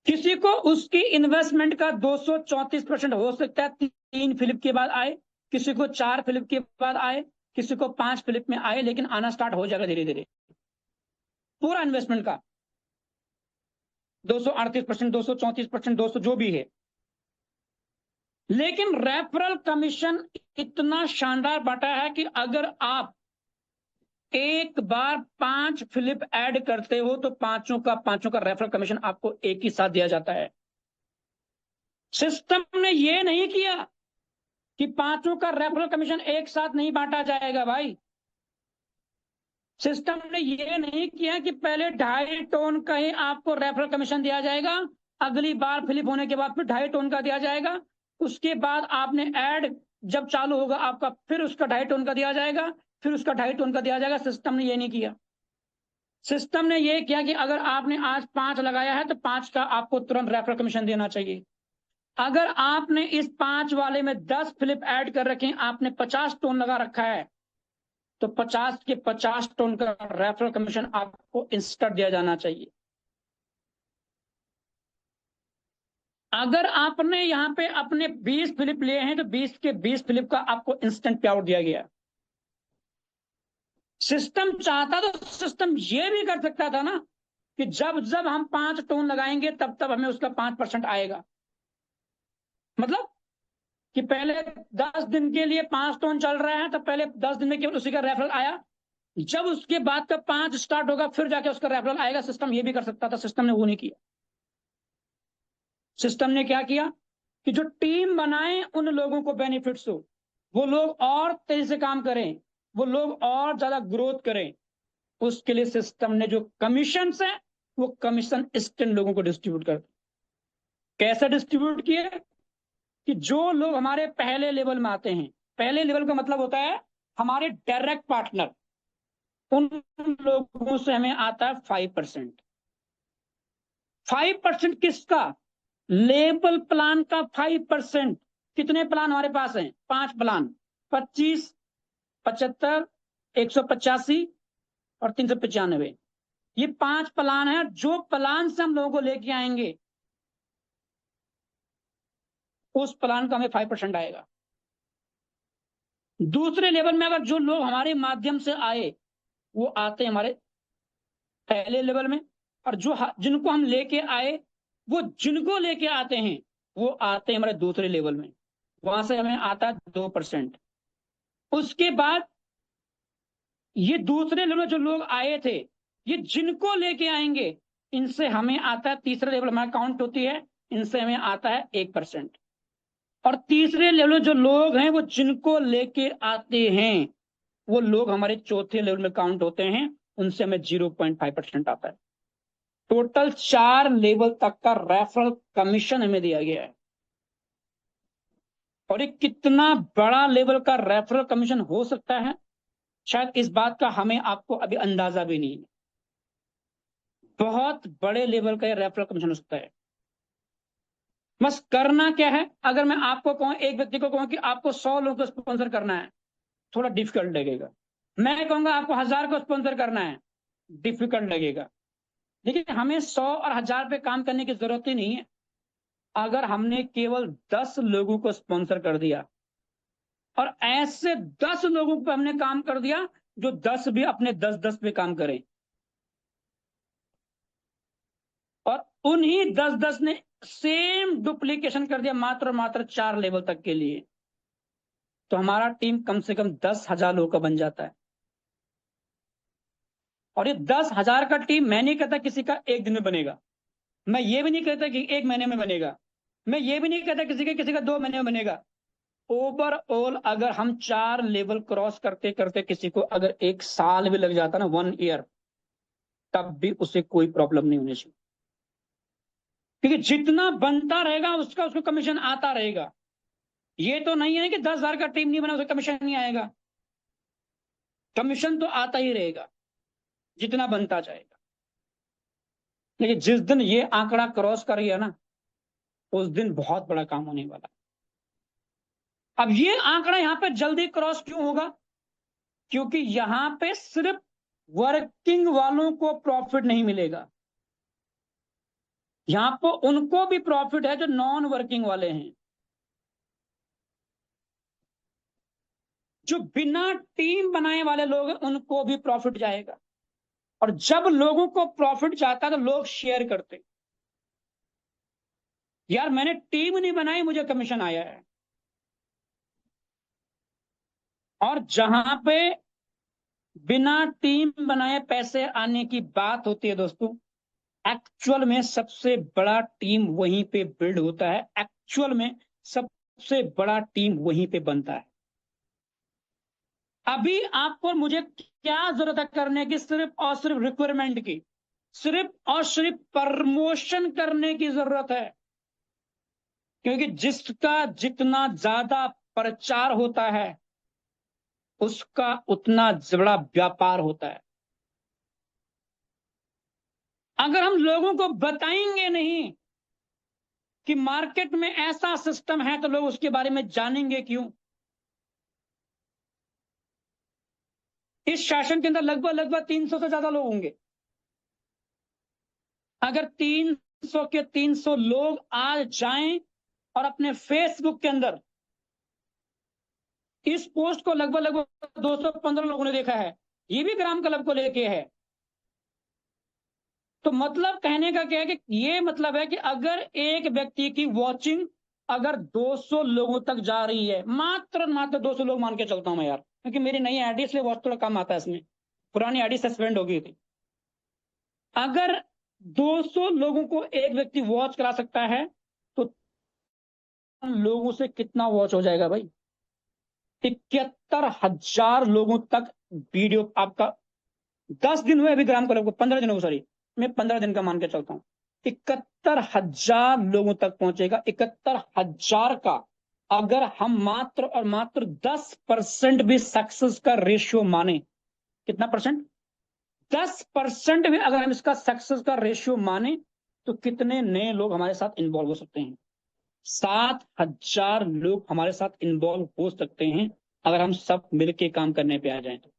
Speaker 1: किसी को उसकी इन्वेस्टमेंट का 234% हो सकता है 3 फ्लिप के बाद आए, किसी को 4 फ्लिप के बाद आए, किसी को 5 फ्लिप में आए, लेकिन आना स्टार्ट हो जाएगा धीरे धीरे पूरा इन्वेस्टमेंट का 238%, 234%, 200 जो भी है। लेकिन रेफरल कमीशन इतना शानदार बांटा है कि अगर आप एक बार 5 फ्लिप ऐड करते हो तो पांचों का रेफरल कमीशन आपको एक ही साथ दिया जाता है। सिस्टम ने यह नहीं किया कि पांचों का रेफरल कमीशन एक साथ नहीं बांटा जाएगा भाई। सिस्टम ने यह नहीं किया कि पहले 2.5 टोन का ही आपको रेफरल कमीशन दिया जाएगा, अगली बार फ्लिप होने के बाद फिर 2.5 टोन का दिया जाएगा, उसके बाद आपने ऐड जब चालू होगा आपका फिर उसका 2.5 टोन का दिया जाएगा, फिर उसका 2.5 टोन का दिया जाएगा। सिस्टम ने ये नहीं किया। सिस्टम ने ये किया कि अगर आपने आज 5 लगाया है तो 5 का आपको तुरंत रेफरल कमीशन देना चाहिए। अगर आपने इस 5 वाले में 10 फ्लिप ऐड कर रखे, आपने 50 टोन लगा रखा है, तो 50 के 50 टोन का रेफरल कमीशन आपको इंस्टेंट दिया जाना चाहिए। अगर आपने यहां पे अपने 20 फ्लिप लिए हैं तो 20 के 20 फ्लिप का आपको इंस्टेंट पे आउट दिया गया। सिस्टम चाहता तो सिस्टम ये भी कर सकता था ना कि जब जब हम 5 टोन लगाएंगे तब तब हमें उसका 5% आएगा। मतलब कि पहले 10 दिन के लिए 5 टोन चल रहा है तो पहले 10 दिन में केवल उसी का रेफरल आया, जब उसके बाद का 5 स्टार्ट होगा फिर जाके उसका रेफरल आएगा। सिस्टम ये भी कर सकता था, सिस्टम ने वो नहीं किया। सिस्टम ने क्या किया कि जो टीम बनाए उन लोगों को बेनिफिट्स हो, वो लोग और तेजी से काम करें, वो लोग और ज्यादा ग्रोथ करें, उसके लिए सिस्टम ने जो कमीशन है वो कमीशन इंस्टेंट लोगों को डिस्ट्रीब्यूट कर। कैसे डिस्ट्रीब्यूट किए कि जो लोग हमारे पहले लेवल में आते हैं, पहले लेवल का मतलब होता है हमारे डायरेक्ट पार्टनर, उन लोगों से हमें आता है 5%। 5% किसका? लेबल प्लान का 5%। कितने प्लान हमारे पास हैं? 5 प्लान, 25, 75, 185 और 395। ये 5 प्लान है। जो प्लान से हम लोगों को लेके आएंगे उस प्लान का हमें 5% आएगा। दूसरे लेवल में अगर जो लोग हमारे माध्यम से आए वो आते हैं हमारे पहले लेवल में, और जो जिनको हम लेके आए वो जिनको लेके आते हैं वो आते हैं हमारे दूसरे लेवल में, वहां से हमें आता है 2%। उसके बाद ये दूसरे लेवल में जो लोग आए थे ये जिनको लेके आएंगे इनसे हमें आता है, तीसरे लेवल हमारा काउंट होती है, इनसे हमें आता है 1%। और तीसरे लेवल में जो लोग हैं वो जिनको लेके आते हैं वो लोग हमारे चौथे लेवल में काउंट होते हैं, उनसे हमें 0.5% आता है। टोटल 4 लेवल तक का रेफरल कमीशन हमें दिया गया है। और ये कितना बड़ा लेवल का रेफरल कमीशन हो सकता है शायद इस बात का हमें आपको अभी अंदाजा भी नहीं है। बहुत बड़े लेवल का ये रेफरल कमीशन हो सकता है। बस करना क्या है, अगर मैं आपको कहूं, एक व्यक्ति को कहूं कि आपको 100 लोगों को स्पॉन्सर करना है, थोड़ा डिफिकल्ट लगेगा। मैं कहूंगा आपको 1000 को स्पॉन्सर करना है, डिफिकल्ट लगेगा। लेकिन हमें 100 और 1000 पे काम करने की जरूरत ही नहीं है। अगर हमने केवल 10 लोगों को स्पॉन्सर कर दिया और ऐसे 10 लोगों पर हमने काम कर दिया जो 10 भी अपने 10-10 पे काम करें, और उन्हीं 10-10 ने सेम डुप्लीकेशन कर दिया मात्र 4 लेवल तक के लिए, तो हमारा टीम कम से कम 10,000 लोगों का बन जाता है। और ये 10,000 का टीम मैं नहीं कहता किसी का एक दिन में बनेगा, मैं ये भी नहीं कहता कि 1 महीने में बनेगा, मैं ये भी नहीं कहता किसी का 2 महीने में बनेगा। ओवरऑल अगर हम 4 लेवल क्रॉस करते करते किसी को अगर 1 साल भी लग जाता ना, 1 ईयर, तब भी उसे कोई प्रॉब्लम नहीं होनी चाहिए, क्योंकि जितना बनता रहेगा उसको कमीशन आता रहेगा। ये तो नहीं है कि 10,000 का टीम नहीं बना उसे कमीशन नहीं आएगा, कमीशन तो आता ही रहेगा जितना बनता जाएगा। लेकिन जिस दिन ये आंकड़ा क्रॉस कर गया ना, उस दिन बहुत बड़ा काम होने वाला। अब ये आंकड़ा यहां पे जल्दी क्रॉस क्यों होगा? क्योंकि यहां पे सिर्फ वर्किंग वालों को प्रॉफिट नहीं मिलेगा, यहां पर उनको भी प्रॉफिट है जो नॉन वर्किंग वाले हैं, जो बिना टीम बनाए वाले लोग हैं उनको भी प्रॉफिट जाएगा। और जब लोगों को प्रॉफिट जाता है तो लोग शेयर करते, यार मैंने टीम नहीं बनाई मुझे कमीशन आया है। और जहां पे बिना टीम बनाए पैसे आने की बात होती है दोस्तों, एक्चुअल में सबसे बड़ा टीम वहीं पे बिल्ड होता है, एक्चुअल में सबसे बड़ा टीम वहीं पे बनता है। अभी आपको मुझे क्या जरूरत है करने की? सिर्फ और सिर्फ रिक्वायरमेंट की, सिर्फ और सिर्फ प्रमोशन करने की जरूरत है। क्योंकि जिसका जितना ज्यादा प्रचार होता है उसका उतना बड़ा व्यापार होता है। अगर हम लोगों को बताएंगे नहीं कि मार्केट में ऐसा सिस्टम है तो लोग उसके बारे में जानेंगे क्यों? इस शासन के अंदर लगभग 300 से ज्यादा लोग होंगे। अगर 300 के 300 लोग आज जाएं और अपने फेसबुक के अंदर इस पोस्ट को लगभग 215 लोगों ने देखा है, ये भी ग्राम क्लब को लेके है, तो मतलब कहने का क्या है कि ये मतलब है कि अगर एक व्यक्ति की वॉचिंग अगर 200 लोगों तक जा रही है, मात्र 200 लोग मान के चलता हूं मैं यार, क्योंकि मेरी नई आईडी इसलिए वॉच थोड़ा कम आता है, इसमें पुरानी आईडी सस्पेंड हो गई थी। अगर 200 लोगों को एक व्यक्ति वॉच करा सकता है तो लोगों से कितना वॉच हो जाएगा भाई? 71,000 लोगों तक वीडियो आपका 10 दिन हुए अभी ग्राम क्लब को, 15 दिन हो, सॉरी मैं 15 दिन का मान के चलता हूं, 71,000 लोगों तक पहुंचेगा। 71,000 का अगर हम मात्र और मात्र 10% भी सक्सेस का रेशियो माने, कितना परसेंट? 10% भी अगर हम इसका सक्सेस का रेशियो माने तो कितने नए लोग हमारे साथ इन्वॉल्व हो सकते हैं? 7,000 लोग हमारे साथ इन्वॉल्व हो सकते हैं अगर हम सब मिलके काम करने पे आ जाएं तो।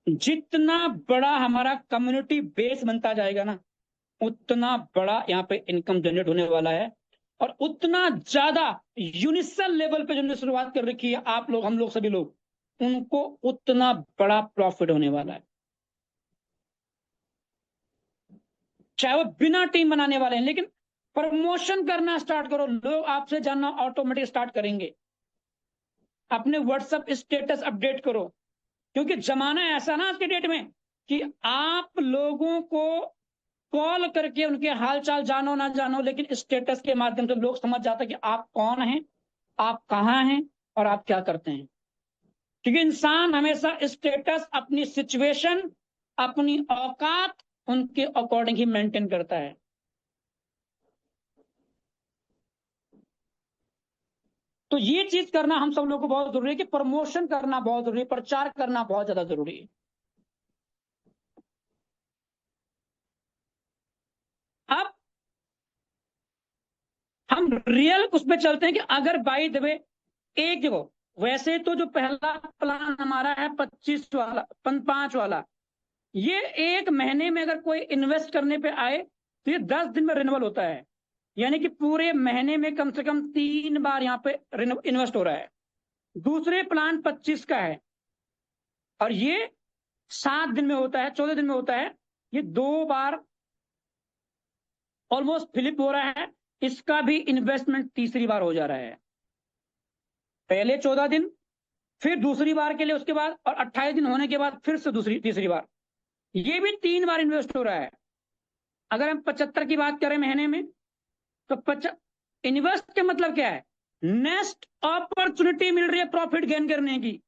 Speaker 1: जितना बड़ा हमारा कम्युनिटी बेस बनता जाएगा ना, उतना बड़ा यहाँ पे इनकम जनरेट होने वाला है, और उतना ज्यादा यूनिवर्सल लेवल पे जिन्होंने शुरुआत कर रखी है आप लोग, हम लोग, सभी लोग, उनको उतना बड़ा प्रॉफिट होने वाला है। चाहे वो बिना टीम बनाने वाले हैं, लेकिन प्रमोशन करना स्टार्ट करो, लोग आपसे जानना ऑटोमेटिक स्टार्ट करेंगे। अपने व्हाट्सएप स्टेटस अपडेट करो, क्योंकि जमाना ऐसा ना आज के डेट में कि आप लोगों को कॉल करके उनके हालचाल जानो ना जानो, लेकिन स्टेटस के माध्यम से लोग समझ जाते हैं कि आप कौन हैं, आप कहां हैं और आप क्या करते हैं। क्योंकि इंसान हमेशा स्टेटस, अपनी सिचुएशन, अपनी औकात उनके अकॉर्डिंग ही मेंटेन करता है। तो ये चीज करना हम सब लोगों को बहुत जरूरी है कि प्रमोशन करना बहुत जरूरी है, प्रचार करना बहुत ज्यादा जरूरी है। अब हम रियल उसमें चलते हैं कि अगर बाई द वे एक देखो, वैसे तो जो पहला प्लान हमारा है 25 वाला, 5 वाला, ये 1 महीने में अगर कोई इन्वेस्ट करने पे आए तो ये 10 दिन में रिन्यूअल होता है, यानी कि पूरे महीने में कम से कम 3 बार यहाँ पे इन्वेस्ट हो रहा है। दूसरे प्लान 25 का है और ये 7 दिन में होता है, 14 दिन में होता है, ये 2 बार ऑलमोस्ट फ्लिप हो रहा है। इसका भी इन्वेस्टमेंट तीसरी बार हो जा रहा है, पहले 14 दिन, फिर दूसरी बार के लिए उसके बाद, और 28 दिन होने के बाद फिर से तीसरी बार, ये भी 3 बार इन्वेस्ट हो रहा है। अगर हम 75 की बात करें महीने में तो इन्वेस्ट का मतलब क्या है? नेक्स्ट अपॉर्चुनिटी मिल रही है प्रॉफिट गेन करने की,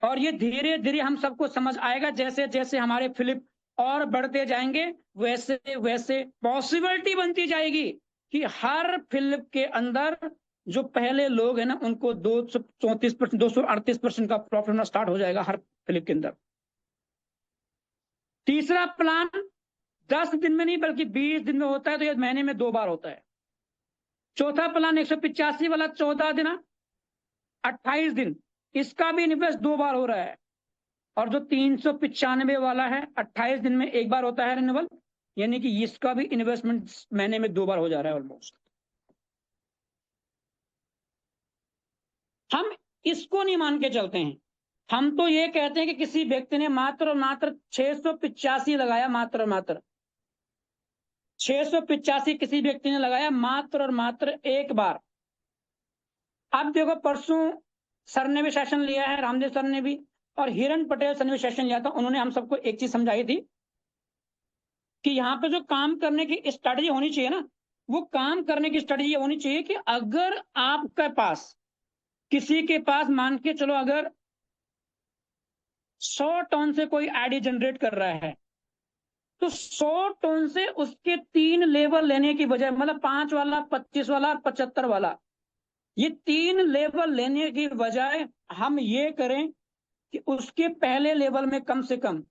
Speaker 1: और ये धीरे धीरे हम सबको समझ आएगा। जैसे जैसे हमारे फ्लिप और बढ़ते जाएंगे वैसे वैसे पॉसिबिलिटी बनती जाएगी कि हर फ्लिप के अंदर जो पहले लोग हैं ना उनको 234%, 238% का प्रॉफिट होना स्टार्ट हो जाएगा हर फ्लिप के अंदर। तीसरा प्लान 10 दिन में नहीं बल्कि 20 दिन में होता है, तो ये महीने में 2 बार होता है। चौथा प्लान 185 वाला 14 दिन, 28 दिन, इसका भी इन्वेस्ट 2 बार हो रहा है। और जो 395 वाला है 28 दिन में 1 बार होता है रिन्यूअल, यानी कि इसका भी इन्वेस्टमेंट महीने में 2 बार हो जा रहा है ऑलमोस्ट। हम इसको नहीं मान के चलते हैं, हम तो ये कहते हैं कि किसी व्यक्ति ने मात्र और मात्र 685 लगाया, मात्र और मात्र 685 किसी व्यक्ति ने लगाया मात्र और मात्र एक बार। अब देखो, परसों सर ने भी सेशन लिया है, रामदेव सर ने भी, और हिरण पटेल सर ने भी सेशन लिया था। उन्होंने हम सबको एक चीज समझाई थी कि यहाँ पे जो काम करने की स्ट्रेटजी होनी चाहिए ना, वो काम करने की स्ट्रेटजी होनी चाहिए कि अगर आपके पास, किसी के पास मान के चलो अगर 100 टन से कोई आईडी जनरेट कर रहा है, तो 100 टन से उसके 3 लेवल लेने की बजाय, मतलब 5 वाला, 25 वाला, 75 वाला, ये 3 लेवल लेने की बजाय हम ये करें कि उसके पहले लेवल में कम से कम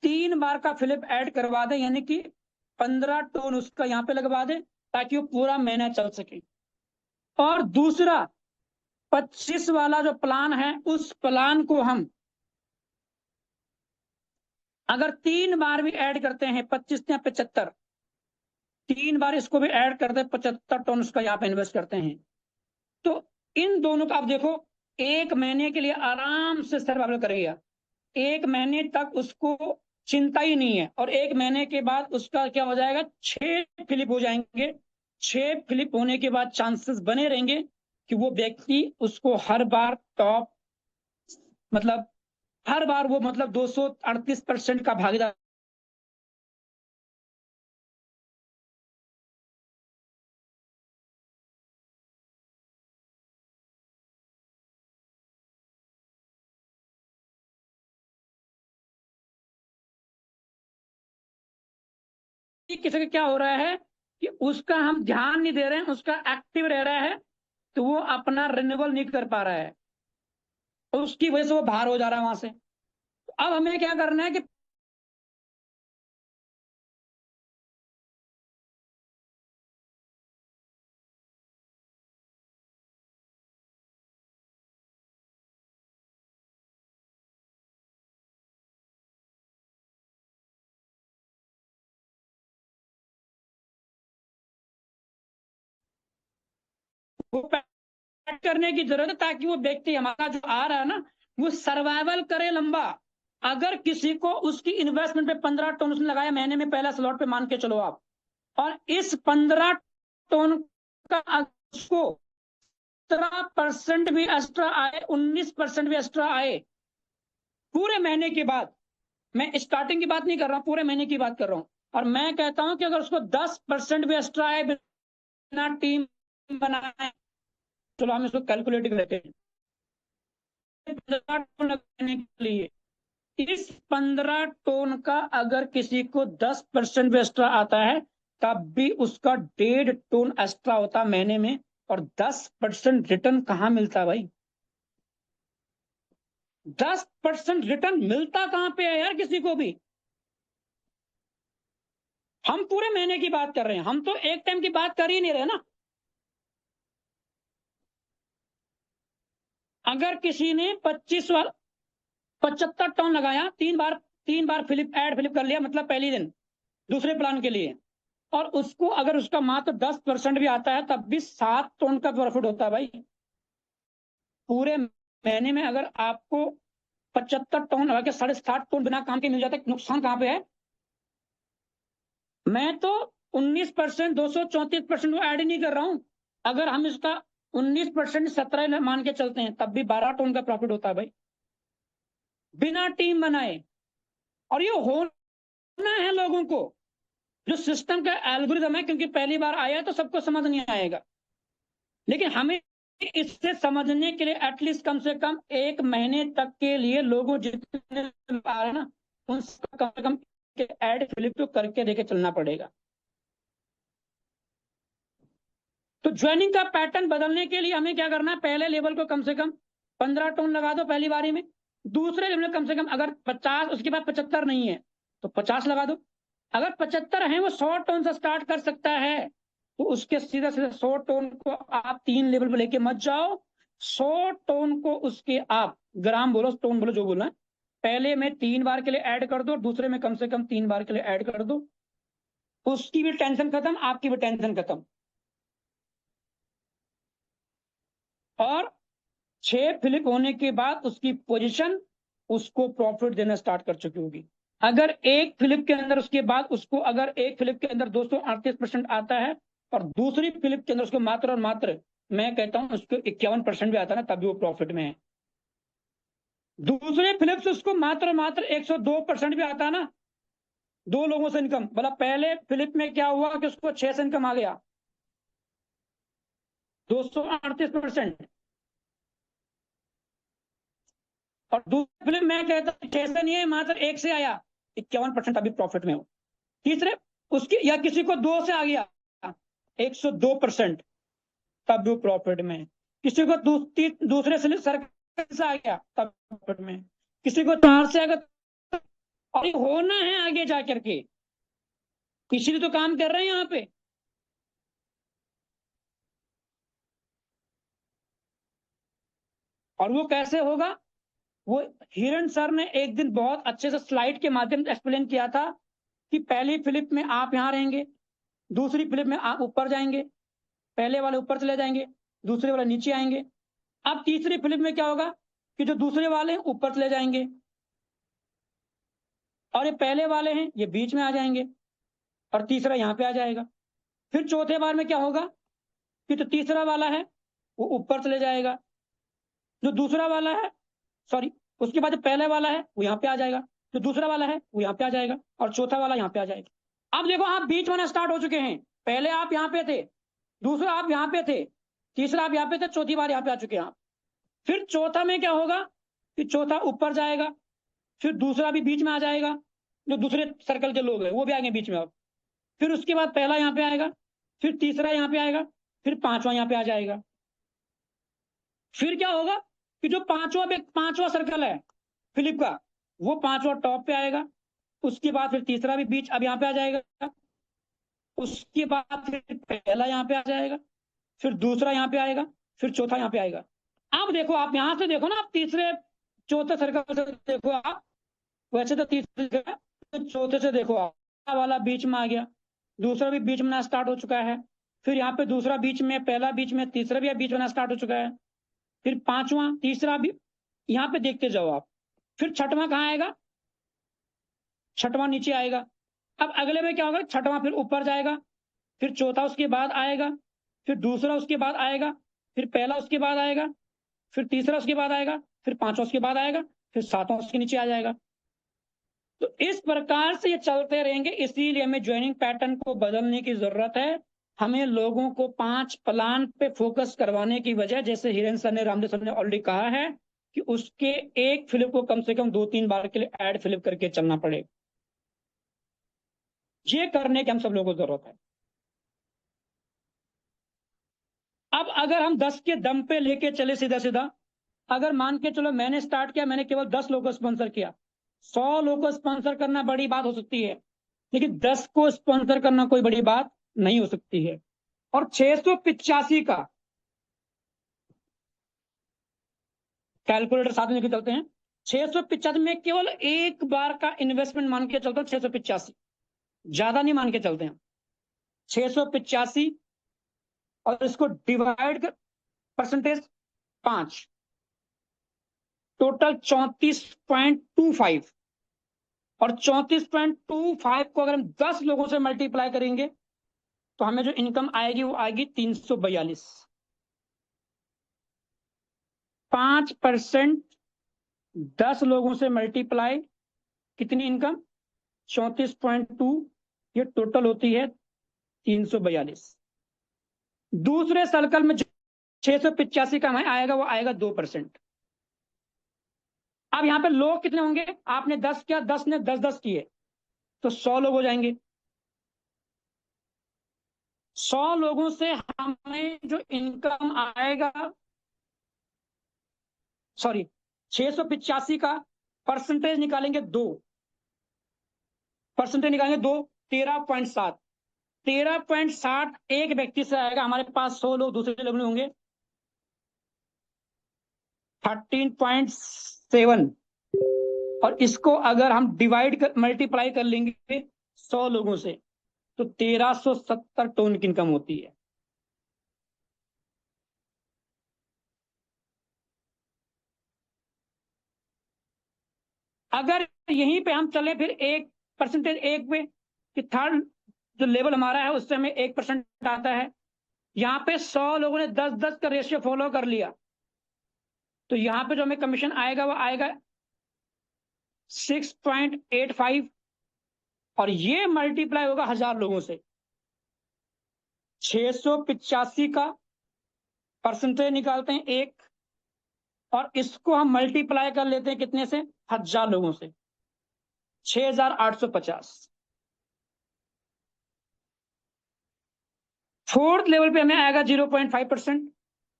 Speaker 1: 3 बार का फिलिप ऐड करवा दे, यानी कि 15 टन उसका यहाँ पे लगवा दे, ताकि वो पूरा महीना चल सके। और दूसरा 25 वाला जो प्लान है, उस प्लान को हम अगर 3 बार भी ऐड करते हैं, 25 या 75, 3 बार इसको भी ऐड करते हैं, 75 टन उसका यहाँ पे इन्वेस्ट करते हैं, तो इन दोनों का आप देखो, 1 महीने के लिए आराम से सर्वाइवल करेगा। 1 महीने तक उसको चिंता ही नहीं है, और 1 महीने के बाद उसका क्या हो जाएगा, 6 फिलिप हो जाएंगे। 6 फिलिप होने के बाद चांसेस बने रहेंगे कि वो व्यक्ति उसको हर बार टॉप, मतलब हर बार वो, मतलब 238% का भागीदार किसी का क्या हो रहा है कि उसका हम ध्यान नहीं दे रहे हैं, उसका एक्टिव रह रहा है, तो वो अपना रिन्यूअल नहीं कर पा रहा है, और उसकी वजह से वो बाहर हो जा रहा है वहां से। तो अब हमें क्या करना है कि वो पैक करने की जरूरत है, ताकि वो व्यक्ति हमारा जो आ रहा है ना, वो सर्वाइवल करे लंबा। अगर किसी को उसकी इन्वेस्टमेंट पे 15 टन उसने लगाया महीने में, पहला स्लॉट पे मान के चलो आप, और इस 15 टन का उसको 17% भी एक्स्ट्रा आए, 19% भी एक्स्ट्रा आए पूरे महीने के बाद, मैं स्टार्टिंग की बात नहीं कर रहा हूं, पूरे महीने की बात कर रहा हूं, और मैं कहता हूं कि अगर उसको 10% भी एक्स्ट्रा आए बिना टीम बनाए, चलो हम इसको कैलकुलेट करते हैं, 15 टन लगाने के लिए, इस 15 टन का अगर किसी को 10% भी एक्स्ट्रा आता है, तब भी उसका 1.5 टन एक्स्ट्रा होता महीने में, और 10% रिटर्न कहां मिलता भाई? 10% रिटर्न मिलता कहां पे है यार किसी को भी? हम पूरे महीने की बात कर रहे हैं, हम तो एक टाइम की बात कर ही नहीं रहे ना। अगर किसी ने 75 टन लगाया, 3 बार फिलिप कर लिया, मतलब पहली दिन दूसरे प्लान के लिए, और उसको अगर उसका मात्र 10% भी आता है, तब भी 7 टन का प्रॉफिट होता है भाई। पूरे महीने में अगर आपको 75 टन लगा के 7.5 टन बिना काम के मिल जाता है, नुकसान कहां पे है? मैं तो 19%, 234% ऐड ही नहीं कर रहा हूं। अगर हम इसका 19% 17 मान के चलते हैं, तब भी 12 टन का प्रॉफिट होता है भाई, बिना टीम बनाए। और ये होना है लोगों को, जो सिस्टम का एल्गोरिथम है, क्योंकि पहली बार आया है तो सबको समझ नहीं आएगा, लेकिन हमें इससे समझने के लिए एटलीस्ट कम से कम 1 महीने तक के लिए लोगों जितने आ रहे हैं ना, उन कम से कम ऐड फिलिप तो करके देके चलना पड़ेगा। तो ज्वाइनिंग का पैटर्न बदलने के लिए हमें क्या करना है? पहले लेवल को कम से कम 15 टन लगा दो पहली बारी में, दूसरे लेवल में कम से कम अगर 50, उसके बाद 75 नहीं है तो 50 लगा दो। अगर 75 है, वो 100 टन से स्टार्ट कर सकता है, तो उसके सीधा सीधा 100 टन को आप 3 लेवल पर लेके मत जाओ। 100 टन को उसके आप ग्राम बोलो, टन बोलो, जो बोलना है, पहले में 3 बार के लिए ऐड कर दो और दूसरे में कम से कम 3 बार के लिए ऐड कर दो, उसकी भी टेंशन खत्म, आपकी भी टेंशन खत्म। और 6 फ्लिप होने के बाद उसकी पोजीशन उसको प्रॉफिट देना स्टार्ट कर चुकी होगी। अगर एक फ्लिप के अंदर उसके बाद उसको अगर एक फ्लिप के अंदर 238% आता है और दूसरी फ्लिप के अंदर उसको मात्र और मात्र मैं कहता हूं उसको 51% भी आता है ना, तभी वो प्रॉफिट में है। दूसरे फ्लिप से उसको मात्र 102% भी आता है ना, 2 लोगों से इनकम, मतलब पहले फ्लिप में क्या हुआ कि उसको 6 से इनकम आ गया 238%, और दूसरे फ्लिप में कहता हूं 6 से नहीं है, मात्र 1 से आया, 51% अभी प्रॉफिट में हो। तीसरे उसकी या किसी को 2 से आ गया 102%, तब वो प्रॉफिट में है। किसी को दूसरे सर्कल से आ गया तब प्रॉफिट में, किसी को 4 से आ गया, और होना है आगे जाकर के, इसीलिए तो काम कर रहे हैं यहाँ पे। और वो कैसे होगा, वो हिरण सर ने एक दिन बहुत अच्छे से स्लाइड के माध्यम से एक्सप्लेन किया था कि पहली फ्लिप में आप यहां रहेंगे, दूसरी फ्लिप में आप ऊपर जाएंगे, पहले वाले ऊपर चले जाएंगे, दूसरे वाले नीचे आएंगे। अब तीसरी फ्लिप में क्या होगा कि जो दूसरे वाले हैं ऊपर चले जाएंगे और ये पहले वाले हैं ये बीच में आ जाएंगे और तीसरा यहां पे आ जाएगा। फिर चौथे बार में क्या होगा कि जो तीसरा वाला है वो ऊपर चले जाएगा, जो दूसरा वाला है सॉरी उसके बाद जो पहले वाला है वो यहाँ पे आ जाएगा, जो दूसरा वाला है वो यहाँ पे आ जाएगा और चौथा वाला यहाँ पे आ जाएगा। अब देखो आप बीच में स्टार्ट हो चुके हैं, पहले आप यहाँ पे थे, दूसरा आप यहाँ पे थे, तीसरा आप यहाँ पे थे, चौथी बार यहाँ पे आ चुके हैं आप। फिर चौथा में क्या होगा कि चौथा ऊपर जाएगा, फिर दूसरा भी बीच में आ जाएगा, जो दूसरे सर्कल के लोग हैं वो भी आएंगे बीच में। अब फिर उसके बाद पहला यहाँ पे आएगा, फिर तीसरा यहाँ पे आएगा, फिर पांचवा यहाँ पे आ जाएगा। फिर क्या होगा कि जो पांचवा सर्कल है फिलिप का वो पांचवा टॉप पे आएगा, उसके बाद फिर तीसरा भी बीच अब यहाँ पे आ जाएगा, उसके बाद फिर पहला यहाँ पे आ जाएगा, फिर दूसरा यहाँ पे आएगा, फिर चौथा यहाँ पे आएगा। अब देखो आप यहां से देखो ना, आप तीसरे चौथे सर्कल से देखो आप, वैसे तो तीसरे तो चौथे से देखो आप, वाला बीच में आ गया, दूसरा भी बीच में स्टार्ट हो चुका है, फिर यहाँ पे दूसरा बीच में, पहला बीच में, तीसरा भी बीच में स्टार्ट हो चुका है, फिर पांचवा तीसरा भी यहाँ पे देखते जाओ आप। फिर छठवां कहाँ आएगा, छठवां नीचे आएगा। अब अगले में क्या होगा, छठवां फिर ऊपर जाएगा, फिर चौथा उसके बाद आएगा, फिर दूसरा उसके बाद आएगा, फिर पहला उसके बाद आएगा, फिर तीसरा उसके बाद आएगा, फिर पांचवा उसके बाद आएगा, फिर सातवां उसके नीचे आ जाएगा। तो इस प्रकार से ये चलते रहेंगे, इसीलिए हमें ज्वाइनिंग पैटर्न को बदलने की जरूरत है। हमें लोगों को 5 प्लान पे फोकस करवाने की वजह, जैसे हिरेन सर ने, रामदेव सर ने ऑलरेडी कहा है कि उसके एक फ्लिप को कम से कम 2-3 बार के लिए ऐड फ्लिप करके चलना पड़ेगा। ये करने की हम सब लोगों को जरूरत है। अब अगर हम 10 के दम पे लेके चले सीधा सीधा, अगर मान के चलो मैंने स्टार्ट किया, मैंने केवल 10 लोगों को स्पॉन्सर किया, 100 लोगों को स्पॉन्सर करना बड़ी बात हो सकती है, लेकिन 10 को स्पॉन्सर करना कोई बड़ी बात नहीं हो सकती है। और 685 का कैलकुलेटर साथ में लेके चलते हैं, 685 में केवल एक बार का इन्वेस्टमेंट मान के चलते हैं, 685 ज्यादा नहीं मान के चलते हैं, 685 और इसको डिवाइड कर परसेंटेज 5, टोटल 34.25, और 34.25 को अगर हम 10 लोगों से मल्टीप्लाई करेंगे तो हमें जो इनकम आएगी वो आएगी 342। 5% 10 लोगों से मल्टीप्लाई कितनी इनकम, 34.2, ये टोटल होती है 342। दूसरे सर्कल में 685 का हमें आएगा वो आएगा 2%। अब यहां पे लोग कितने होंगे, आपने 10 किया, 10 ने 10 किए तो 100 लोग हो जाएंगे। 100 लोगों से हमें जो इनकम आएगा, सॉरी 685 का परसेंटेज निकालेंगे 2, परसेंटेज निकालेंगे 2, 13.7, 13.7 एक व्यक्ति से आएगा। हमारे पास 100 लोग दूसरे लोग होंगे, 13.7, और इसको अगर हम मल्टीप्लाई कर लेंगे 100 लोगों से तो 1370 टन की इनकम होती है। अगर यहीं पे हम चले फिर 1% एक पे कि थर्ड जो लेवल हमारा है उससे हमें 1% आता है। यहाँ पे 100 लोगों ने 10-10 का रेशियो फॉलो कर लिया तो यहाँ पे जो हमें कमीशन आएगा वो आएगा 6.85 और ये मल्टीप्लाई होगा 1000 लोगों से। 685 का परसेंटेज निकालते हैं एक और इसको हम मल्टीप्लाई कर लेते हैं कितने से? 1000 लोगों से, 6850। फोर्थ लेवल पे हमें आएगा 0.5%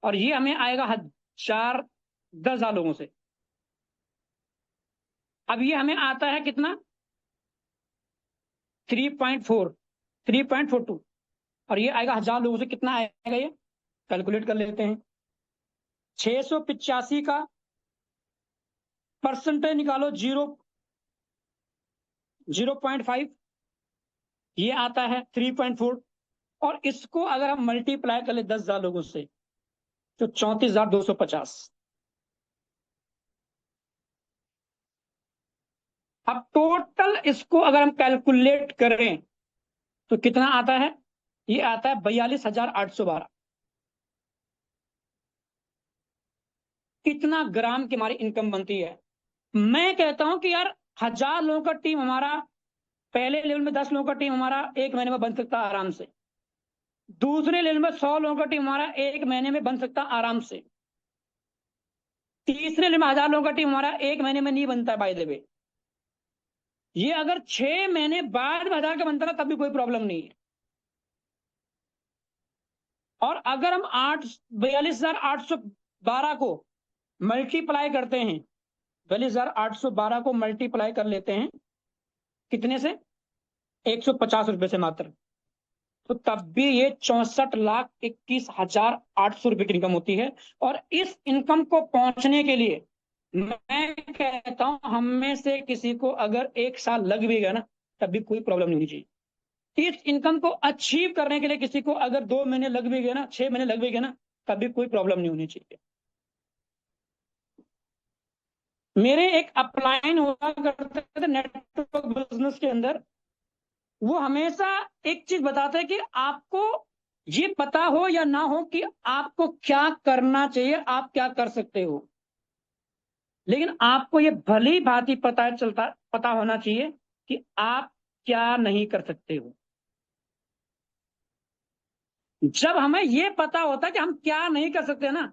Speaker 1: और ये हमें आएगा 10,000 लोगों से। अब ये हमें आता है कितना? 3.42 और ये आएगा 1000 लोगों से कितना आएगा? ये कैलकुलेट कर लेते हैं। 685 का परसेंटेज निकालो 0.5 ये आता है 3.4 और इसको अगर हम मल्टीप्लाई कर ले 10,000 लोगों से तो 34,250। अब टोटल इसको अगर हम कैलकुलेट करें तो कितना आता है? ये आता है 42,812। कितना ग्राम की हमारी इनकम बनती है। मैं कहता हूं कि यार 1000 लोगों का टीम हमारा पहले लेवल में 10 लोगों का टीम हमारा 1 महीने में बन सकता है आराम से। दूसरे लेवल में 100 लोगों का टीम हमारा 1 महीने में बन सकता है आराम से। तीसरे लेवल में 1000 लोगों का टीम हमारा 1 महीने में नहीं बनता बाय द वे। ये अगर 6 महीने बाद 1000 का बनता ना तब भी कोई प्रॉब्लम नहीं है। और अगर हम 42,812 को मल्टीप्लाई करते हैं, 42,812 को मल्टीप्लाई कर लेते हैं कितने से? 150 रुपए से मात्र, तो तब भी ये 64,21,800 रुपए की इनकम होती है। और इस इनकम को पहुंचने के लिए मैं कहता हूं हम में से किसी को अगर 1 साल लग भी गया ना तब भी कोई प्रॉब्लम नहीं होनी चाहिए। इस इनकम को अचीव करने के लिए किसी को अगर 2 महीने लग भी गए ना, 6 महीने लग भी गए ना तब भी कोई प्रॉब्लम नहीं होनी चाहिए। मेरे एक अपलाइन हुआ करते थे नेटवर्क बिजनेस के अंदर, वो हमेशा एक चीज बताते हैं कि आपको ये पता हो या ना हो कि आपको क्या करना चाहिए, आप क्या कर सकते हो, लेकिन आपको ये भली भांति पता होना चाहिए कि आप क्या नहीं कर सकते हो। जब हमें ये पता होता है कि हम क्या नहीं कर सकते ना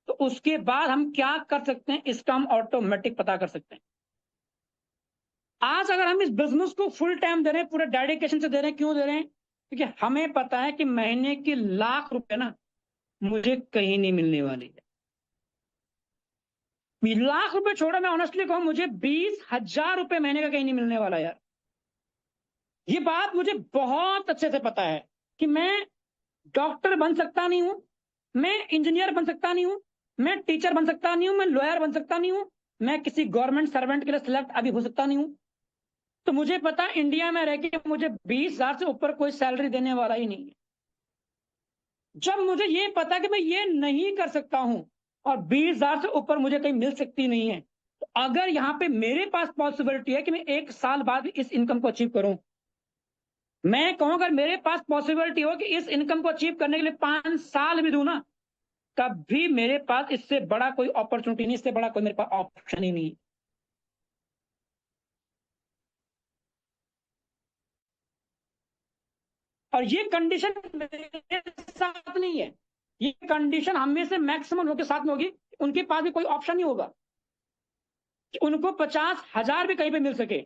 Speaker 1: तो उसके बाद हम क्या कर सकते हैं इसका हम ऑटोमेटिक पता कर सकते हैं। आज अगर हम इस बिजनेस को फुल टाइम दे रहे हैं, पूरे डेडिकेशन से दे रहे हैं, क्यों दे रहे हैं? क्योंकि हमें पता है कि महीने के लाख रुपए ना मुझे कहीं नहीं मिलने वाली है। लाख रुपए छोड़ा, मैं ऑनेस्टली कहूं मुझे 20,000 रुपए महीने का कहीं नहीं मिलने वाला यार। ये बात मुझे बहुत अच्छे से पता है कि मैं डॉक्टर बन सकता नहीं हूं, मैं इंजीनियर बन सकता नहीं हूं, मैं टीचर बन सकता नहीं हूं, मैं लॉयर बन सकता नहीं हूं, मैं किसी गवर्नमेंट सर्वेंट के लिए सिलेक्ट अभी हो सकता नहीं हूं। तो मुझे पता इंडिया में रह के मुझे 20,000 से ऊपर कोई सैलरी देने वाला ही नहीं है। जब मुझे ये पता कि मैं ये नहीं कर सकता हूं और 20,000 से ऊपर मुझे कहीं मिल सकती नहीं है, तो अगर यहाँ पे मेरे पास पॉसिबिलिटी है कि मैं 1 साल बाद इस इनकम को अचीव करूं, मैं कहूं अगर मेरे पास पॉसिबिलिटी हो कि इस इनकम को अचीव करने के लिए 5 साल भी दूं ना, तब भी मेरे पास इससे बड़ा कोई अपॉर्चुनिटी नहीं, इससे बड़ा कोई मेरे पास ऑप्शन ही नहीं है। और ये कंडीशन मेरे साथ नहीं है, ये कंडीशन हम में से मैक्सिमम लोगों के साथ में होगी। उनके पास भी कोई ऑप्शन नहीं होगा कि उनको 50,000 भी कहीं पे मिल सके।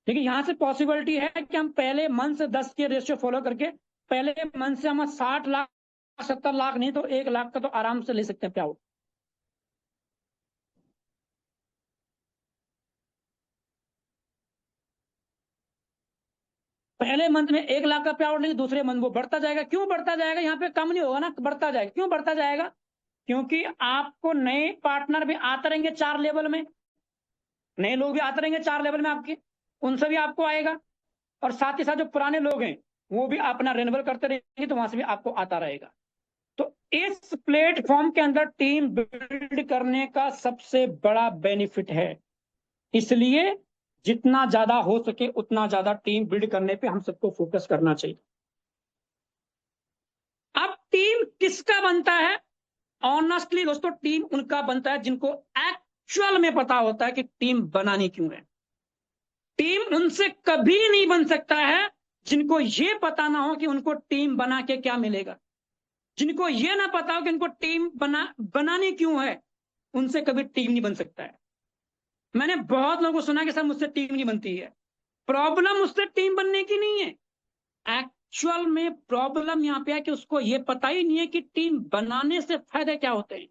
Speaker 1: लेकिन यहां से पॉसिबिलिटी है कि हम पहले मंथ से 10 के रेशियो फॉलो करके पहले मंथ से हम 60 लाख 70 लाख नहीं तो 1 लाख का तो आराम से ले सकते हैं पे आउट। पहले मंथ में 1 लाख का पे आउट नहीं, दूसरे मंथ वो बढ़ता जाएगा। क्यों बढ़ता जाएगा? यहाँ पे कम नहीं होगा ना, बढ़ता जाएगा। क्यों बढ़ता जाएगा? क्योंकि आपको नए पार्टनर भी आते रहेंगे 4 लेवल में। नए लोग भी आते रहेंगे 4 लेवल में आपके, उनसे भी आपको आएगा, और साथ ही साथ जो पुराने लोग हैं वो भी अपना रिन्यूअल करते रहेंगे, तो वहां से भी आपको आता रहेगा। तो इस प्लेटफॉर्म के अंदर टीम बिल्ड करने का सबसे बड़ा बेनिफिट है, इसलिए जितना ज्यादा हो सके उतना ज्यादा टीम बिल्ड करने पे हम सबको फोकस करना चाहिए। अब टीम किसका बनता है? ऑनेस्टली दोस्तों, टीम उनका बनता है जिनको एक्चुअल में पता होता है कि टीम बनानी क्यों है। टीम उनसे कभी नहीं बन सकता है जिनको ये पता ना हो कि उनको टीम बना के क्या मिलेगा, जिनको ये ना पता हो कि उनको टीम बनानी क्यों है, उनसे कभी टीम नहीं बन सकता है। मैंने बहुत लोगों को सुना कि सर मुझसे टीम नहीं बनती है। प्रॉब्लम उससे टीम बनने की नहीं है, एक्चुअल में प्रॉब्लम यहां पे है कि उसको ये पता ही नहीं है कि टीम बनाने से फायदे क्या होते हैं।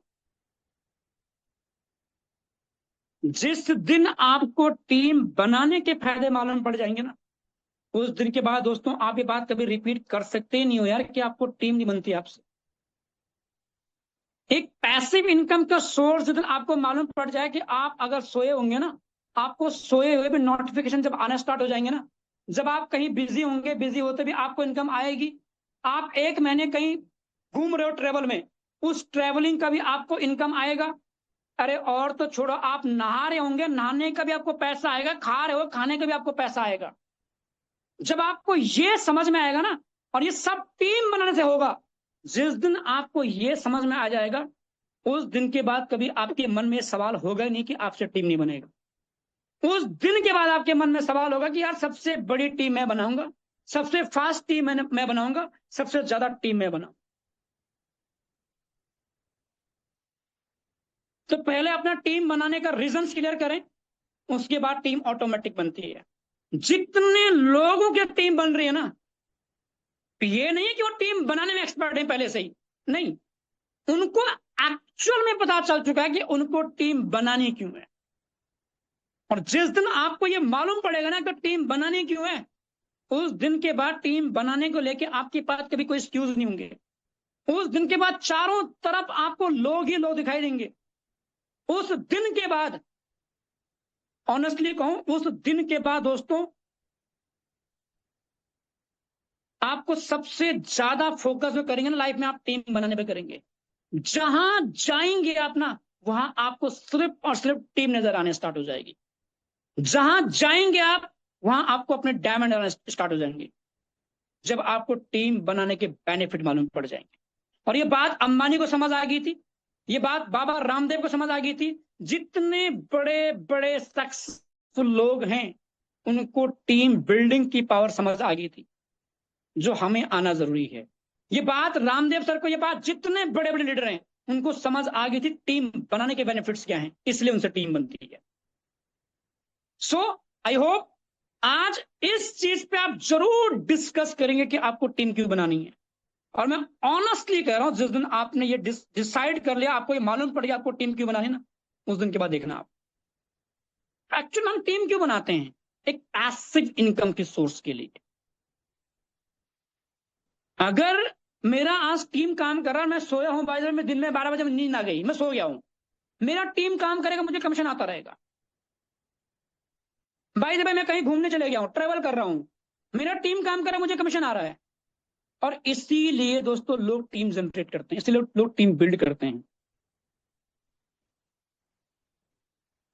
Speaker 1: जिस दिन आपको टीम बनाने के फायदे मालूम पड़ जाएंगे ना, उस दिन के बाद दोस्तों आप ये बात कभी रिपीट कर सकते ही नहीं हो यार कि आपको टीम नहीं बनती आपसे। एक पैसिव इनकम का सोर्स जिस दिन आपको मालूम पड़ जाए कि आप अगर सोए होंगे ना, आपको सोए हुए भी नोटिफिकेशन जब आना स्टार्ट हो जाएंगे ना, जब आप कहीं बिजी होंगे, बिजी होते भी आपको इनकम आएगी। आप 1 महीने कहीं घूम रहे हो ट्रेवल में, उस ट्रेवलिंग का भी आपको इनकम आएगा। अरे और तो छोड़ो, आप नहा रहे होंगे, नहाने का भी आपको पैसा आएगा, खा रहे हो, खाने का भी आपको पैसा आएगा। जब आपको ये समझ में आएगा ना, और ये सब टीम बनाने से होगा, जिस दिन आपको ये समझ में आ जाएगा, उस दिन के बाद कभी आपके मन में सवाल होगा नहीं कि आपसे टीम नहीं बनेगा। उस दिन के बाद आपके मन में सवाल होगा कि यार सबसे बड़ी टीम मैं बनाऊंगा, सबसे फास्ट टीम मैं बनाऊंगा, सबसे ज्यादा टीम मैं बनाऊंगा। तो पहले अपना टीम बनाने का रीजंस क्लियर करें, उसके बाद टीम ऑटोमेटिक बनती है। जितने लोगों की टीम बन रही है ना, ये नहीं है कि वो टीम बनाने में एक्सपर्ट है पहले से ही, नहीं, उनको एक्चुअल में पता चल चुका है कि उनको टीम बनानी क्यों है। और जिस दिन आपको ये मालूम पड़ेगा ना कि टीम बनानी क्यों है, उस दिन के बाद टीम बनाने को लेके आपके पास कभी कोई एक्सक्यूज नहीं होंगे। उस दिन के बाद चारों तरफ आपको लोग ही लोग दिखाई देंगे। उस दिन के बाद, ऑनेस्टली कहूं, उस दिन के बाद दोस्तों आपको सबसे ज्यादा फोकस जो करेंगे ना लाइफ में, आप टीम बनाने पे करेंगे। जहां जाएंगे आप ना, वहां आपको सिर्फ और सिर्फ टीम नजर आने स्टार्ट हो जाएगी। जहां जाएंगे आप, वहां आपको अपने डायमंड आने स्टार्ट हो जाएंगे, जब आपको टीम बनाने के बेनिफिट मालूम पड़ जाएंगे। और ये बात अंबानी को समझ आ गई थी, ये बात बाबा रामदेव को समझ आ गई थी। जितने बड़े बड़े सक्सेसफुल लोग हैं, उनको टीम बिल्डिंग की पावर समझ आ गई थी, जो हमें आना जरूरी है। ये बात रामदेव सर को, ये बात जितने बड़े बड़े लीडर हैं उनको समझ आ गई थी, टीम बनाने के बेनिफिट्स क्या हैं, इसलिए उनसे टीम बनती है। सो आई होप आज इस चीज पे आप जरूर डिस्कस करेंगे कि आपको टीम क्यों बनानी है। और मैं ऑनेस्टली कह रहा हूं, जिस दिन आपने ये डिसाइड कर लिया, आपको ये मालूम पड़ गया आपको टीम क्यों बनानी ना, उस दिन के बाद देखना आप एक्चुअली हम टीम क्यों बनाते हैं, एक पैसिव इनकम के सोर्स के लिए। अगर मेरा आज टीम काम कर रहा है, मैं सोया हूं बाजार में, दिन में 12 बजे नींद आ गई, मैं सो गया हूं, मेरा टीम काम करेगा, मुझे कमीशन आता रहेगा। बाय द वे मैं कहीं घूमने चले गया हूं, ट्रेवल कर रहा हूं, मेरा टीम काम कर रहा है, मुझे कमीशन आ रहा है। और इसीलिए दोस्तों लोग टीम जनरेट करते हैं, इसीलिए लोग टीम बिल्ड करते हैं।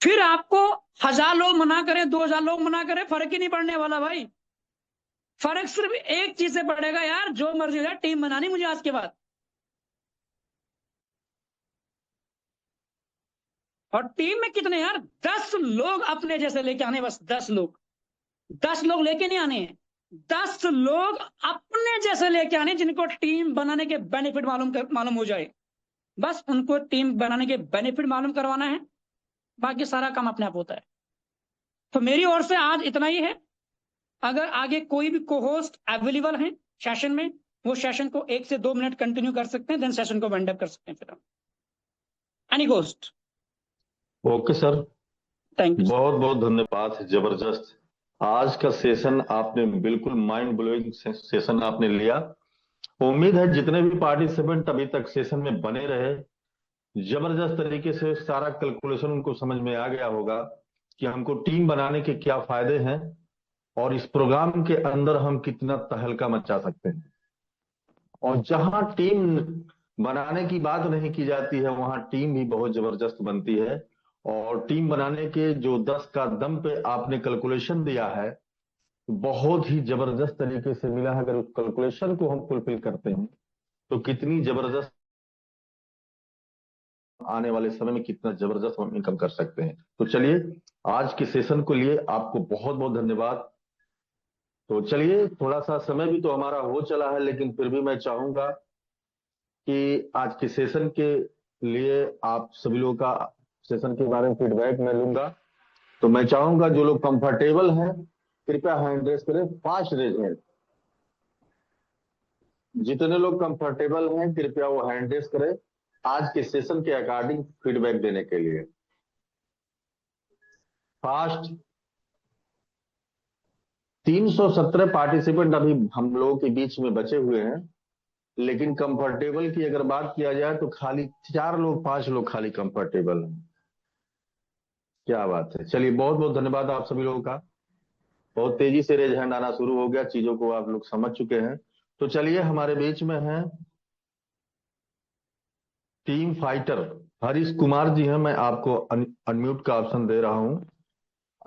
Speaker 1: फिर आपको 1000 लोग मना करें, 2000 लोग मना करें, फर्क ही नहीं पड़ने वाला भाई। फर्क सिर्फ एक चीज से पड़ेगा यार, जो मर्जी हो जाए, टीम बनानी मुझे आज के बाद। और टीम में कितने यार, 10 लोग अपने जैसे लेके आने, बस 10 लोग, 10 लोग लेके नहीं आने हैं, 10 लोग अपने जैसे लेके आने, जिनको टीम बनाने के बेनिफिट मालूम हो जाए। बस उनको टीम बनाने के बेनिफिट मालूम करवाना है, बाकी सारा काम अपने आप होता है। तो मेरी ओर से आज इतना ही है। अगर आगे कोई भी को-होस्ट अवेलेबल है सेशन में, वो सेशन को 1 से 2 मिनट कंटिन्यू कर सकते हैं, देन सेशन को वाइंड अप कर सकते हैं। फिर any host?
Speaker 7: Okay sir,
Speaker 1: thank you.
Speaker 7: बहुत बहुत धन्यवाद, जबरदस्त। आज का सेशन आपने बिल्कुल माइंड ब्लोइंग सेशन आपने लिया। उम्मीद है जितने भी पार्टिसिपेंट अभी तक सेशन में बने रहे, जबरदस्त तरीके से सारा कैलकुलेशन उनको समझ में आ गया होगा कि हमको टीम बनाने के क्या फायदे हैं और इस प्रोग्राम के अंदर हम कितना तहलका मचा सकते हैं। और जहां टीम बनाने की बात नहीं की जाती है वहां टीम भी बहुत जबरदस्त बनती है। और टीम बनाने के जो 10 का दम पे आपने कैलकुलेशन दिया है, बहुत ही जबरदस्त तरीके से मिला है। अगर उस कैलकुलेशन को हम फुलफिल करते हैं तो कितनी जबरदस्त आने वाले समय में कितना जबरदस्त हम इनकम कर सकते हैं। तो चलिए, आज के सेशन को लिए आपको बहुत बहुत धन्यवाद। तो चलिए, थोड़ा सा समय भी तो हमारा हो चला है, लेकिन फिर भी मैं चाहूंगा कि आज के सेशन के लिए आप सभी लोगों का सेशन के बारे में फीडबैक मैं लूंगा। तो मैं चाहूंगा जो लोग कंफर्टेबल हैं कृपया हैंड रेज करें, फास्ट रेज है। जितने लोग कंफर्टेबल हैं कृपया वो हैंड रेज करें आज के सेशन के अकॉर्डिंग फीडबैक देने के लिए। फास्ट 317 पार्टिसिपेंट अभी हम लोगों के बीच में बचे हुए हैं, लेकिन कंफर्टेबल की अगर बात किया जाए तो खाली 4 लोग 5 लोग खाली कंफर्टेबल हैं। क्या बात है। चलिए, बहुत बहुत धन्यवाद आप सभी लोगों का। बहुत तेजी से रेज हैंड आना शुरू हो गया, चीजों को आप लोग समझ चुके हैं। तो चलिए, हमारे बीच में है टीम फाइटर हरीश कुमार जी हैं। मैं आपको अनम्यूट का ऑप्शन दे रहा हूं,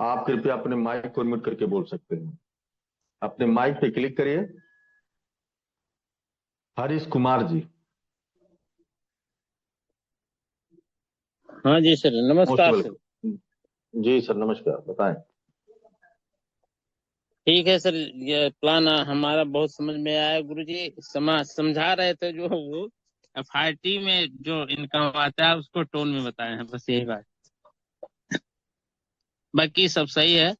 Speaker 7: आप कृपया अपने माइक को अनम्यूट करके बोल सकते हैं। अपने माइक पे क्लिक करिए। हरीश कुमार जी।
Speaker 3: हाँ जी सर,
Speaker 7: मोस्ट
Speaker 3: नमस्कार सर।
Speaker 7: वेलकम। जी सर, नमस्कार, बताएं।
Speaker 3: ठीक है सर, ये प्लान हमारा बहुत समझ में आया। गुरुजी समझा रहे थे जो वो एफआईटी में जो इनकम आता है उसको टोन में बताए हैं, बस यही बात, बाकी सब सही है।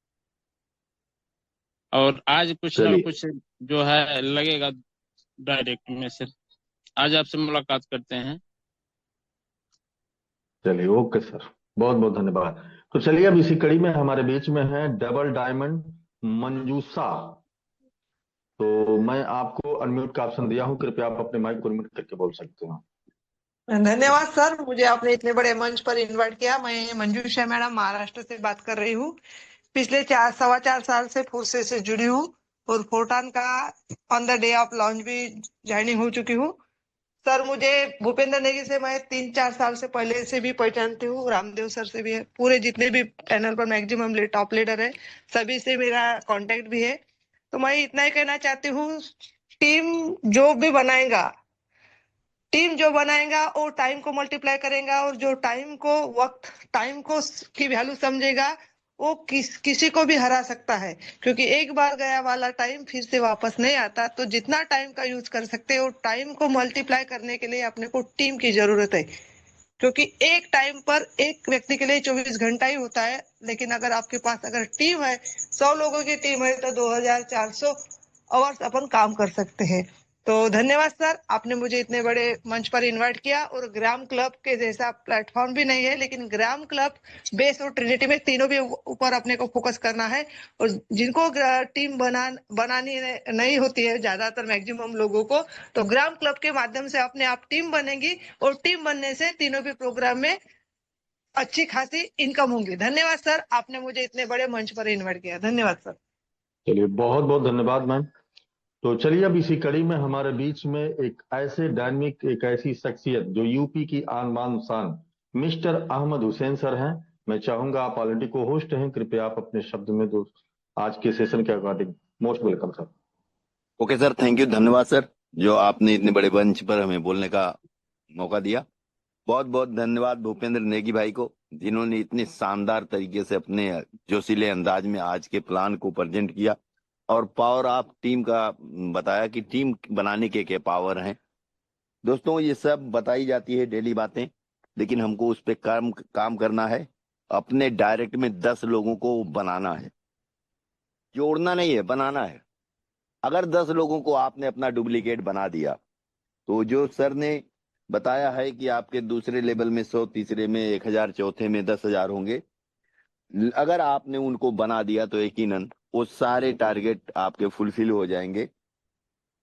Speaker 3: और आज कुछ ना
Speaker 7: चलिए
Speaker 3: कुछ जो है लगेगा डायरेक्ट में सर। आज आपसे मुलाकात करते हैं।
Speaker 7: चलिए, ओके सर, बहुत बहुत धन्यवाद। तो चलिए, अब इसी कड़ी में हमारे बीच में है डबल डायमंड मंजूषा। तो मैं आपको अनम्यूट का ऑप्शन दिया हूं, कृपया आप अपने माइक को अनम्यूट करके बोल सकते हो।
Speaker 8: धन्यवाद सर, मुझे आपने इतने बड़े मंच पर इनवाइट किया। मैं मंजूषा मैडम महाराष्ट्र से बात कर रही हूँ। पिछले 4 साल से फोर्सेस से जुड़ी हूँ और फोर्टान का on the day of launch भी ज्वाइनिंग हो चुकी हूँ। सर, मुझे भूपेंद्र नेगी से मैं 3-4 साल से पहले से भी पहचानती हूँ, रामदेव सर से भी है, पूरे जितने भी पैनल पर मैक्सिमम टॉप लीडर है सभी से मेरा कांटेक्ट भी है। तो मैं इतना ही कहना चाहती हूँ, टीम जो बनाएगा वो टाइम को मल्टीप्लाई करेगा, और जो टाइम को की वैल्यू समझेगा वो किसी को भी हरा सकता है, क्योंकि एक बार गया वाला टाइम फिर से वापस नहीं आता। तो जितना टाइम का यूज कर सकते हो, टाइम को मल्टीप्लाई करने के लिए अपने को टीम की जरूरत है, क्योंकि एक टाइम पर एक व्यक्ति के लिए 24 घंटा ही होता है। लेकिन अगर आपके पास अगर टीम है, 100 लोगों की टीम है, तो 2400 आवर्स अपन काम कर सकते हैं। तो धन्यवाद सर, आपने मुझे इतने बड़े मंच पर इनवाइट किया। और ग्राम क्लब के जैसा प्लेटफॉर्म भी नहीं है, लेकिन ग्राम क्लब, बेस और ट्रिनिटी में तीनों भी ऊपर अपने को फोकस करना है। और जिनको टीम बनानी नहीं होती है ज्यादातर मैक्सिमम लोगों को, तो ग्राम क्लब के माध्यम से अपने आप टीम बनेगी, और टीम बनने से तीनों भी प्रोग्राम में अच्छी खासी इनकम होंगी। धन्यवाद सर, आपने मुझे इतने बड़े मंच पर इन्वाइट किया। धन्यवाद सर।
Speaker 7: चलिए, बहुत बहुत धन्यवाद मैम। तो चलिए, अब इसी कड़ी में हमारे बीच में एक ऐसे डायनामिक, एक ऐसी शख्सियत जो यूपी की आन बान शान मिस्टर अहमद हुसैन सर हैं। मैं चाहूंगा, आप ऑलरेडी को होस्ट हैं, कृपया आप अपने शब्द में दो आज के सेशन के according. Most welcome sir.
Speaker 9: Okay sir, thank you, धन्यवाद सर, जो आपने इतने बड़े मंच पर हमें बोलने का मौका दिया। बहुत बहुत धन्यवाद भूपेंद्र नेगी भाई को, जिन्होंने इतने शानदार तरीके से अपने जोशीले अंदाज में आज के प्लान को प्रेजेंट किया और पावर ऑफ टीम का बताया कि टीम बनाने के क्या पावर हैं। दोस्तों, ये सब बताई जाती है डेली बातें, लेकिन हमको उस पर काम करना है। अपने डायरेक्ट में 10 लोगों को बनाना है, जोड़ना नहीं है, बनाना है। अगर 10 लोगों को आपने अपना डुप्लीकेट बना दिया, तो जो सर ने बताया है कि आपके दूसरे लेवल में 100, तीसरे में 1000, चौथे में 10,000 होंगे, अगर आपने उनको बना दिया तो यकीनन वो सारे टारगेट आपके फुलफिल हो जाएंगे।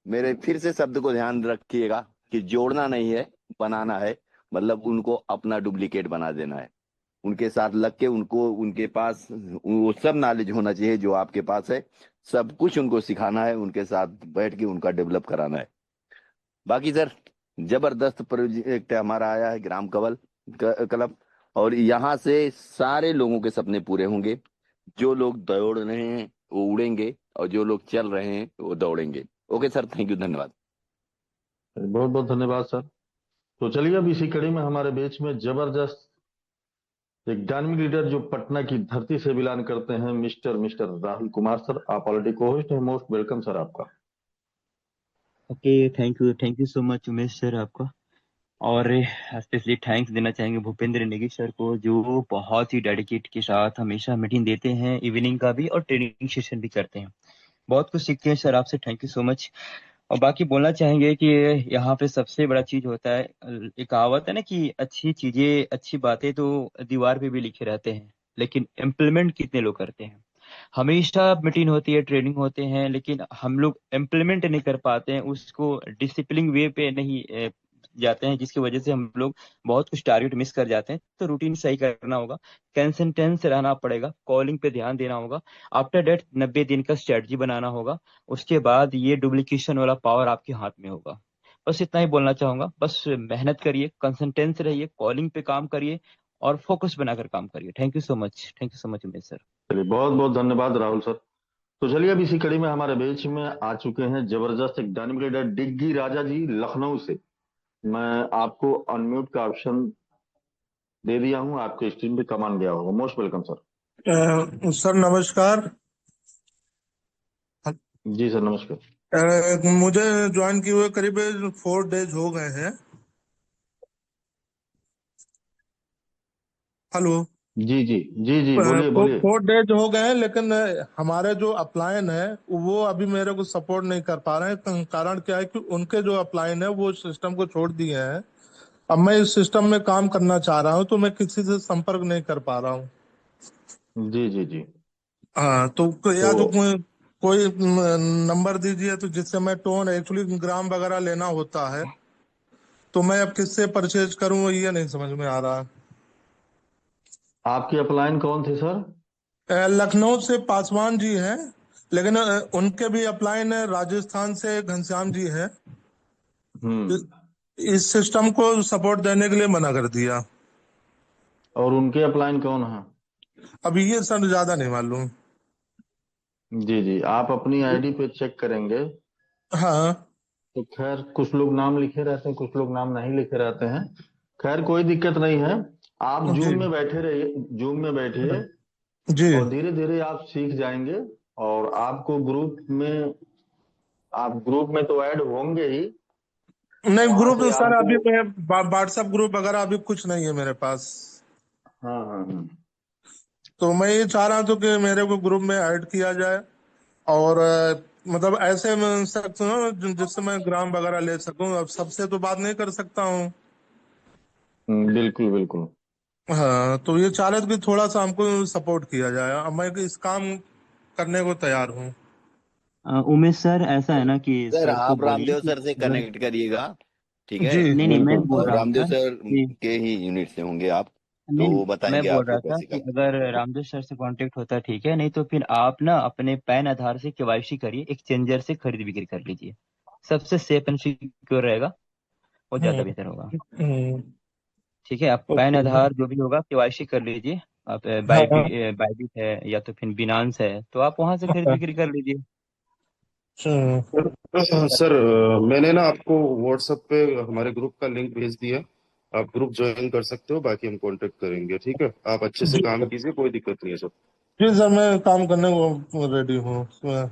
Speaker 9: मेरे फिर से शब्द को ध्यान रखिएगा कि जोड़ना नहीं है, बनाना है, मतलब उनको अपना डुप्लीकेट बना देना है। उनके साथ लग के उनको उनके पास वो सब नॉलेज होना चाहिए जो आपके पास है। सब कुछ उनको सिखाना है, उनके साथ बैठ के उनका डेवलप कराना है। बाकी सर, जबरदस्त प्रोजेक्ट हमारा आया है ग्राम कवल क्लब, और यहाँ से सारे लोगों के सपने पूरे होंगे। जो लोग दौड़ रहे हैं वो उड़ेंगे, और जो लोग चल रहे हैं वो दौड़ेंगे। ओके सर, थैंक यू, धन्यवाद।
Speaker 7: बहुत बहुत धन्यवाद सर। तो चलिए अब इसी कड़ी में हमारे बीच में जबरदस्त एक डायनामिक लीडर जो पटना की धरती से बिलोंग करते हैं, मिस्टर राहुल कुमार सर। आप ऑलरेडी को होस्ट हैं, मोस्ट वेलकम सर आपका।
Speaker 10: Okay, thank you so much Umesh sir आपका। और स्पेशली थैंक्स देना चाहेंगे भूपेंद्र नेगी सर को, जो बहुत ही डेडिकेट के साथ हमेशा मीटिंग देते हैं, इवनिंग का भी और ट्रेनिंग सेशन भी करते हैं। बहुत कुछ सीखते हैं सर आपसे, थैंक यू सो मच। और बाकी बोलना चाहेंगे कि यहाँ पे सबसे बड़ा चीज होता है, एक कहावत है ना कि अच्छी चीजें, अच्छी बातें तो दीवार पे भी लिखे रहते हैं, लेकिन इम्प्लीमेंट कितने लोग करते हैं। हमेशा मीटिंग होती है, ट्रेनिंग होते हैं, लेकिन हम लोग इम्प्लीमेंट नहीं कर पाते हैं, उसको डिसिप्लिन वे पे नहीं जाते हैं, जिसकी वजह से हम लोग बहुत कुछ टारगेट मिस कर जाते हैं। तो रूटीन सही करना होगा, कंसिस्टेंस रहना पड़ेगा, कॉलिंग पे ध्यान देना होगा। आफ्टर डेट 90 दिन का स्ट्रेटजी बनाना होगा। उसके बाद ये डुप्लीकेशन वाला पावर आपके हाथ में होगा। बस इतना ही बोलना चाहूंगा। बस मेहनत करिए, कंसिस्टेंस रहिए, कॉलिंग पे काम करिए और फोकस बनाकर काम करिए। Thank you so much Umesh sir.
Speaker 7: चलिए बहुत बहुत धन्यवाद राहुल सर। तो चलिए अब इसी कड़ी में हमारे बीच में आ चुके हैं जबरदस्त एक डायनामिक लीडर डिग्गी राजा जी लखनऊ से। मैं आपको अनम्यूट का ऑप्शन दे दिया हूं, आपके स्क्रीन पे कमान गया होगा। Most welcome sir.
Speaker 11: सर नमस्कार।
Speaker 7: जी सर नमस्कार।
Speaker 11: मुझे ज्वाइन किए हुए करीब 4 डेज हो गए हैं। हेलो।
Speaker 7: जी जी जी जी, बोलिए बोलिए।
Speaker 11: 4 डेज हो गए हैं, लेकिन हमारे जो अपलाइन है वो अभी मेरे को सपोर्ट नहीं कर पा रहे हैं। कारण क्या है कि उनके जो अपलाइन है वो सिस्टम को छोड़ दिए हैं। अब मैं इस सिस्टम में काम करना चाह रहा हूँ, तो मैं किसी से संपर्क नहीं कर पा रहा हूँ।
Speaker 7: जी जी जी।
Speaker 11: हाँ, तो या तो कोई नंबर दीजिए, तो जिससे मैं टोन, एक्चुअली ग्राम वगैरह लेना होता है, तो मैं अब किससे परचेज करूं ये नहीं समझ में आ रहा।
Speaker 7: आपके अपलाइन कौन थे सर?
Speaker 11: लखनऊ से पासवान जी हैं, लेकिन उनके भी अपलाइन है राजस्थान से घनश्याम जी हैं। इस सिस्टम को सपोर्ट देने के लिए मना कर दिया।
Speaker 7: और उनके अपलाइन कौन है?
Speaker 11: अभी ये सर ज्यादा नहीं मालूम।
Speaker 7: जी जी, आप अपनी आईडी पे चेक करेंगे।
Speaker 11: हाँ।
Speaker 7: तो खैर कुछ लोग नाम लिखे रहते हैं, कुछ लोग नाम नहीं लिखे रहते हैं। खैर कोई दिक्कत नहीं है। आप जूम में बैठे रहिए, जूम में बैठिए
Speaker 11: जी,
Speaker 7: और धीरे धीरे आप सीख जाएंगे। और आपको आप ग्रुप में तो ऐड होंगे ही।
Speaker 11: नहीं ग्रुप
Speaker 7: से
Speaker 11: सर अभी
Speaker 7: आपको
Speaker 11: मैं व्हाट्सएप ग्रुप वगैरह अभी कुछ नहीं है मेरे पास।
Speaker 7: हाँ हाँ हाँ।
Speaker 11: तो मैं ये चाह रहा था कि मेरे को ग्रुप में ऐड किया जाए, और मतलब ऐसे में सकते हो जिससे मैं ग्राम वगैरह ले सकूं। अब सबसे तो बात नहीं कर सकता हूँ।
Speaker 7: बिल्कुल बिल्कुल।
Speaker 11: हाँ, तो ये चाह रहे थे कि थोड़ा सा हमको सपोर्ट किया जाए। अब मैं इस काम करने को तैयार हूँ।
Speaker 10: उमेश सर, ऐसा है ना कि
Speaker 9: सर
Speaker 10: सर को
Speaker 9: आप
Speaker 10: बोलिए
Speaker 9: रामदेव
Speaker 10: कि
Speaker 9: सर से
Speaker 10: अगर,
Speaker 9: कनेक्ट करिएगा, ठीक है?
Speaker 11: जी
Speaker 10: नहीं मैं
Speaker 7: बिल्कुल।
Speaker 10: बोल
Speaker 9: और
Speaker 10: रहा
Speaker 9: रामदेव
Speaker 10: था
Speaker 9: सर
Speaker 10: कि,
Speaker 9: के ही यूनिट से होंगे आप, तो
Speaker 10: नहीं
Speaker 9: वो
Speaker 10: मैं
Speaker 9: बताएंगे
Speaker 10: बोल
Speaker 9: आपको
Speaker 10: रहा था
Speaker 9: कैसे
Speaker 10: कि
Speaker 9: काम।
Speaker 10: अगर रामदेव सर से कांटेक्ट होता है ठीक है, नहीं तो फिर आप ना अपने पैन आधार से केवाईसी करिए, एक्सचेंजर से खरीद बिक्री कर लीजिए। सबसे सेफ एंड सिक्योर रहेगा, वो ज्यादा बेहतर होगा। ठीक है, आप पैन
Speaker 11: ओके।
Speaker 10: आधार जो भी होगा केवाईसी कर लीजिए। आप
Speaker 11: हाँ।
Speaker 10: बाइबिट है या तो फिर बिनांस है, तो आप वहां से खरीद बिक्री कर लीजिए।
Speaker 12: सर मैंने ना आपको व्हाट्सएप पे हमारे ग्रुप का लिंक भेज दिया। आप ग्रुप ज्वाइन कर सकते हो, बाकी हम कांटेक्ट करेंगे, ठीक है? आप अच्छे से
Speaker 11: जी
Speaker 12: काम कीजिए, कोई दिक्कत नहीं है सर।
Speaker 11: जी सर, मैं काम करने को रेडी हूँ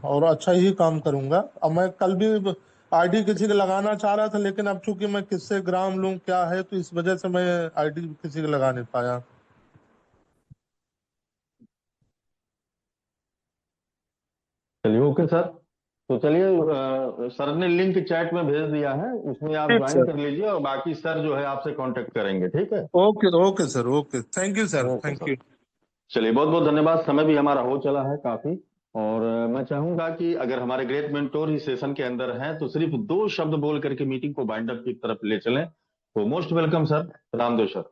Speaker 11: और अच्छा ही काम करूंगा। अब मैं कल भी आईडी किसी को लगाना चाह रहा था, लेकिन अब चूंकि मैं किससे ग्राम लूं क्या है, तो इस वजह से मैं आईडी किसी को लगा नहीं पाया।
Speaker 7: चलिए ओके सर। तो चलिए सर ने लिंक चैट में भेज दिया है, उसमें आप
Speaker 11: ठीक
Speaker 7: ज्वाइन
Speaker 11: सर।
Speaker 7: कर लीजिए और बाकी सर जो है आपसे कांटेक्ट करेंगे, ठीक है?
Speaker 11: Okay okay sir, okay, thank you sir,
Speaker 7: okay
Speaker 11: thank
Speaker 7: sir.
Speaker 11: You.
Speaker 7: चलिए बहुत बहुत धन्यवाद। समय भी हमारा हो चला है काफी। और मैं चाहूंगा कि अगर हमारे ग्रेट मेंटोर इस सेशन के अंदर हैं तो सिर्फ 2 शब्द बोल करके मीटिंग को बाइंड अप की तरफ ले चलें। तो most welcome sir, Ramdev sir.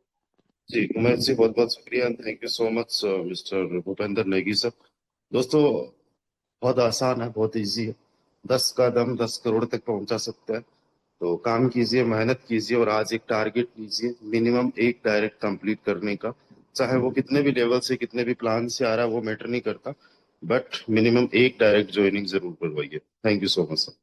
Speaker 12: जी उमेश जी, बहुत बहुत शुक्रिया। Thank you so much mister Bhupendra Negi sir. दोस्तों, बहुत आसान है, बहुत इजी है। 10 कदम 10 करोड़ तक पहुंचा सकते हैं। तो काम कीजिए, मेहनत कीजिए और आज एक टारगेट लीजिए, मिनिमम एक डायरेक्ट कंप्लीट करने का। चाहे वो कितने भी लेवल से, कितने भी प्लान से आ रहा है, वो मैटर नहीं करता, बट मिनिमम एक डायरेक्ट ज्वाइनिंग जरूर करवाइए। Thank you so much sir.